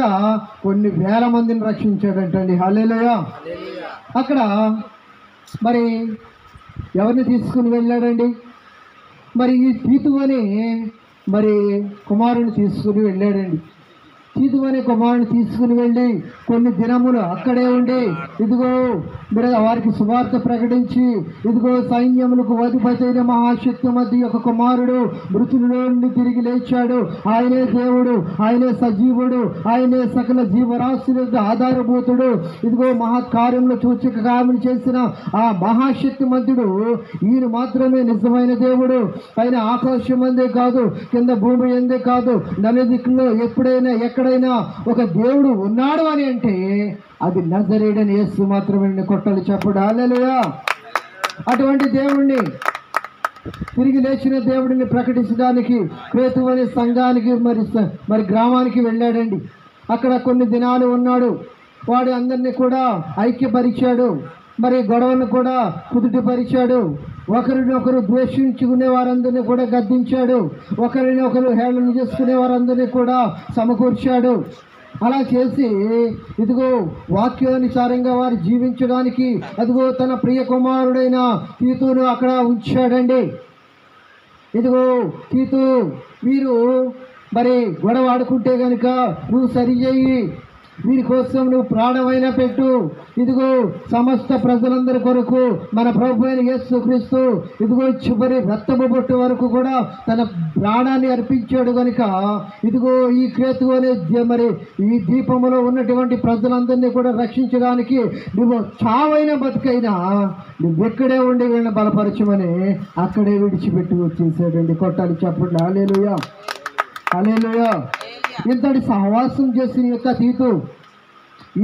కొన్ని వేల మందిని రక్షించాడంటండి. హల్లెలూయా. అక్కడ మరి ఎవరిని తీసుకుని వెళ్ళాడండి? మరి ఈ తీతు అనే మరి కుమారుని తీసుకుని వెళ్ళాడండి. తీతు అనే కుమారుని తీసుకుని వెళ్ళి కొన్ని దినములు అక్కడే ఉండి ఇదిగో వారికి సువార్త ప్రకటించి, ఇదిగో సైన్యములకు అధిపతి అయిన మహాశక్తి మధ్య ఒక కుమారుడు మృతులలో నుండి తిరిగి లేచాడు, ఆయనే దేవుడు, ఆయనే సజీవుడు, ఆయనే సకల జీవరాశులకు ఆధారభూతుడు, ఇదిగో మహత్కార్యంలో సూచక కార్యములు చేసిన ఆ మహాశక్తి మధ్యుడు ఈయన మాత్రమే నిజమైన దేవుడు. ఆయన ఆకాశం అందే కాదు, కింద భూమి ఎందే కాదు, నలుదిక్కులో ఎప్పుడైనా ఎక్కడైనా ఒక దేవుడు ఉన్నాడు అని అంటే అది నజరేయుడైన యేసు మాత్రమే. కొట్టలు చెప్పడు. హల్లెలూయా. అటువంటి దేవుణ్ణి, తిరిగి లేచిన దేవుడిని ప్రకటించడానికి క్రేతు అనే సంఘానికి మరి గ్రామానికి వెళ్ళాడండి. అక్కడ కొన్ని దినాలు ఉన్నాడు. వాడు అందరినీ కూడా ఐక్యపరిచాడు, మరి గొడవను కూడా కుదుటిపరిచాడు. ఒకరినొకరు ద్వేషించుకునే వారందరినీ కూడా గద్దించాడు, ఒకరినొకరు హేళన చేసుకునే వారందరినీ కూడా సమకూర్చాడు. అలా చేసి ఇదిగో వాక్యానుసారంగా వారు జీవించడానికి అదిగో తన ప్రియ కుమారుడైన తీతును అక్కడ ఉంచాడండి. ఇదిగో తీతు, మీరు మరి గొడవ ఆడుకుంటే కనుక నువ్వు సరి చేయి, వీరి కోసం నువ్వు ప్రాణమైనా పెట్టు. ఇదిగో సమస్త ప్రజలందరి కొరకు మన ప్రభు అయిన యేసుక్రీస్తు ఇదిగో చివరి రక్తము బొట్టు వరకు కూడా తన ప్రాణాన్ని అర్పించాడు కనుక ఇదిగో ఈ క్రేతు అనే మరి ఈ దీపములో ఉన్నటువంటి ప్రజలందరినీ కూడా రక్షించడానికి నువ్వు చావైనా బతుకైనా నువ్వెక్కడే ఉండి వీళ్ళని బలపరచమని అక్కడే విడిచిపెట్టి వచ్చేసాడండి. కొట్టాలి చప్పట్లు. హల్లెలూయా, హల్లెలూయా. ఇంతటి సహవాసం చేసిన యొక్క తీతు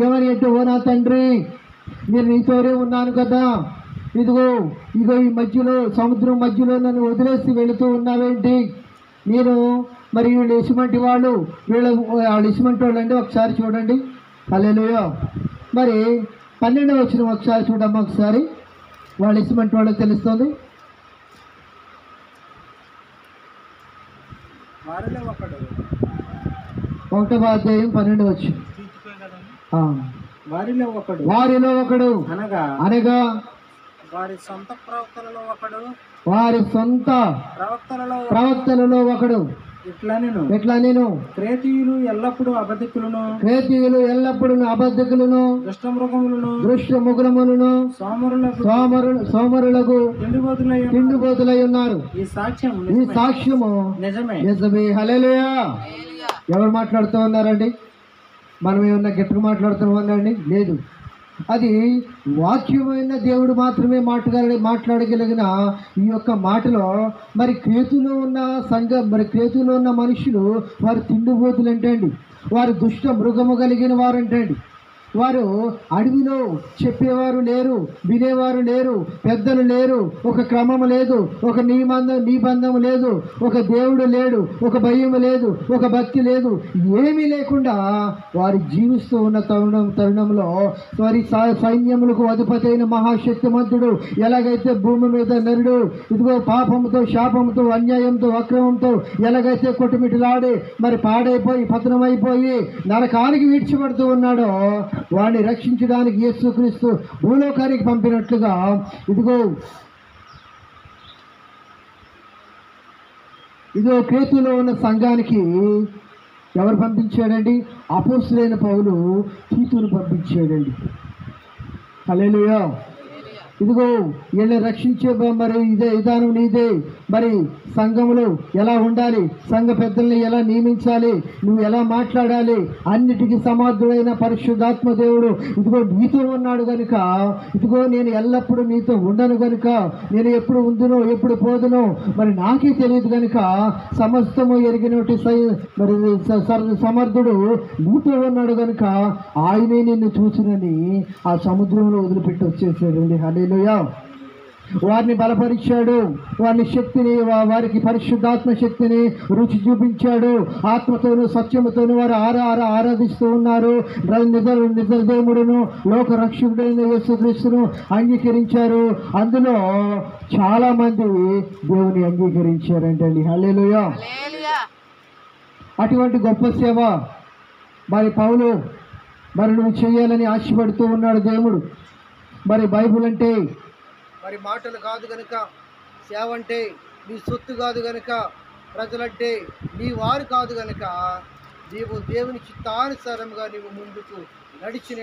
ఏమని అంటే, ఓ నా తండ్రి, నేను నీతోనే ఉన్నాను కదా, ఇదిగో ఈ మధ్యలో సముద్రం మధ్యలో నన్ను వదిలేసి వెళుతూ ఉన్నావేంటి? నేను మరి వీళ్ళు ఇసుమంటి వాళ్ళు ఇసుమంటి వాళ్ళు అండి. ఒకసారి చూడండి. హల్లెలూయా. మరి 12వ వచనం ఒకసారి చూడమ్మా. ఒకసారి వాళ్ళు ఇసుమంటి వాళ్ళకి తెలుస్తుంది. వారిలో ఒకడు 1వ అధ్యాయం 12వ వచనం. వారిలో ఒకడు అనగా వారి సొంత ప్రవక్తలలో ఒకడు ఎట్లా నేను క్రేతీయులు ఎల్లప్పుడూ అబద్ధికులను దృష్టముగ్రములను సోమరులకు తిండిపోతులై ఉన్నారు. ఈ సాక్ష్యము నిజమే. హల్లెలూయా. ఎవరు మాట్లాడుతూ ఉన్నారండి? మనం ఏమన్నా గట్టిగా మాట్లాడుతున్నామండి? లేదు. అది వాక్యమైన దేవుడు మాత్రమే మాట్లాడగలిగిన ఈ యొక్క మాటలో మరి క్రేతులో ఉన్న మనుషులు వారు తిండిపోతులు అంటండి, వారు దుష్ట మృగము కలిగిన వారు అంటండి. వారు అడవిలో చెప్పేవారు లేరు, వినేవారు లేరు, పెద్దలు లేరు, ఒక క్రమము లేదు, ఒక నిబంధన లేదు, ఒక దేవుడు లేడు, ఒక భయం లేదు, ఒక భక్తి లేదు, ఏమీ లేకుండా వారు జీవిస్తూ ఉన్న తరుణంలో వారి సైన్యములకు అధిపతి అయిన మహాశక్తిమంతుడు ఎలాగైతే భూమి మీద నరుడు ఇదిగో పాపంతో, శాపంతో, అన్యాయంతో, అక్రమంతో ఎలాగైతే కొట్టుమిటిలాడి మరి పాడైపోయి పతనమైపోయి నరకానికి విడిచిపడుతూ ఉన్నాడో వాడిని రక్షించడానికి యేసుక్రీస్తు భూలోకానికి పంపినట్లుగా ఇదిగో క్రేతులో ఉన్న సంఘానికి ఎవరు పంపించాడండి? అపోస్తలుడైన పౌలు తీతును పంపించాడండి. హల్లెలూయా. ఇదిగో వీళ్ళని రక్షించే మరి ఇదే విధానం నీదే. మరి సంఘములో ఎలా ఉండాలి, సంఘ పెద్దల్ని ఎలా నియమించాలి, నువ్వు ఎలా మాట్లాడాలి, అన్నిటికీ సమర్థుడైన పరిశుద్ధాత్మ దేవుడు ఇదిగో నీతో ఉన్నాడు కనుక ఇదిగో నేను ఎల్లప్పుడూ నీతో ఉండను కనుక, నేను ఎప్పుడు ఉందునో ఎప్పుడు పోదునో మరి నాకే తెలియదు కనుక సమస్తము ఎరిగినట్టు మరి సమర్థుడు నీతో ఉన్నాడు కనుక ఆయనే నిన్ను చూసినని ఆ సముద్రంలో వదిలిపెట్టి వచ్చేసాడండి. హల్లెలూయా. వారిని బలపరిచాడు, వారిని శక్తిని, వారికి పరిశుద్ధాత్మ శక్తిని రుచి చూపించాడు. ఆత్మతోనూ సత్యముతోనూ వారు ఆరాధిస్తూ ఉన్నారు. నిజ దేవుడును లోక రక్షకుడైన యేసుక్రీస్తును అంగీకరించారు. అందులో చాలా మంది దేవుని అంగీకరించారంటండి. హల్లెలూయా. అటువంటి గొప్ప సేవ మరి పౌలు మరి నువ్వు చేయాలని ఆశపడుతూ ఉన్నాడు దేవుడు. మరి బైబుల్ అంటే మరి మాటలు కాదు కనుక, సేవ అంటే నీ సొత్తు కాదు కనుక, ప్రజలంటే నీ వారు కాదు కనుక, నీవు దేవుని చిత్తానుసారంగా నీవు ముందుకు నడిచిన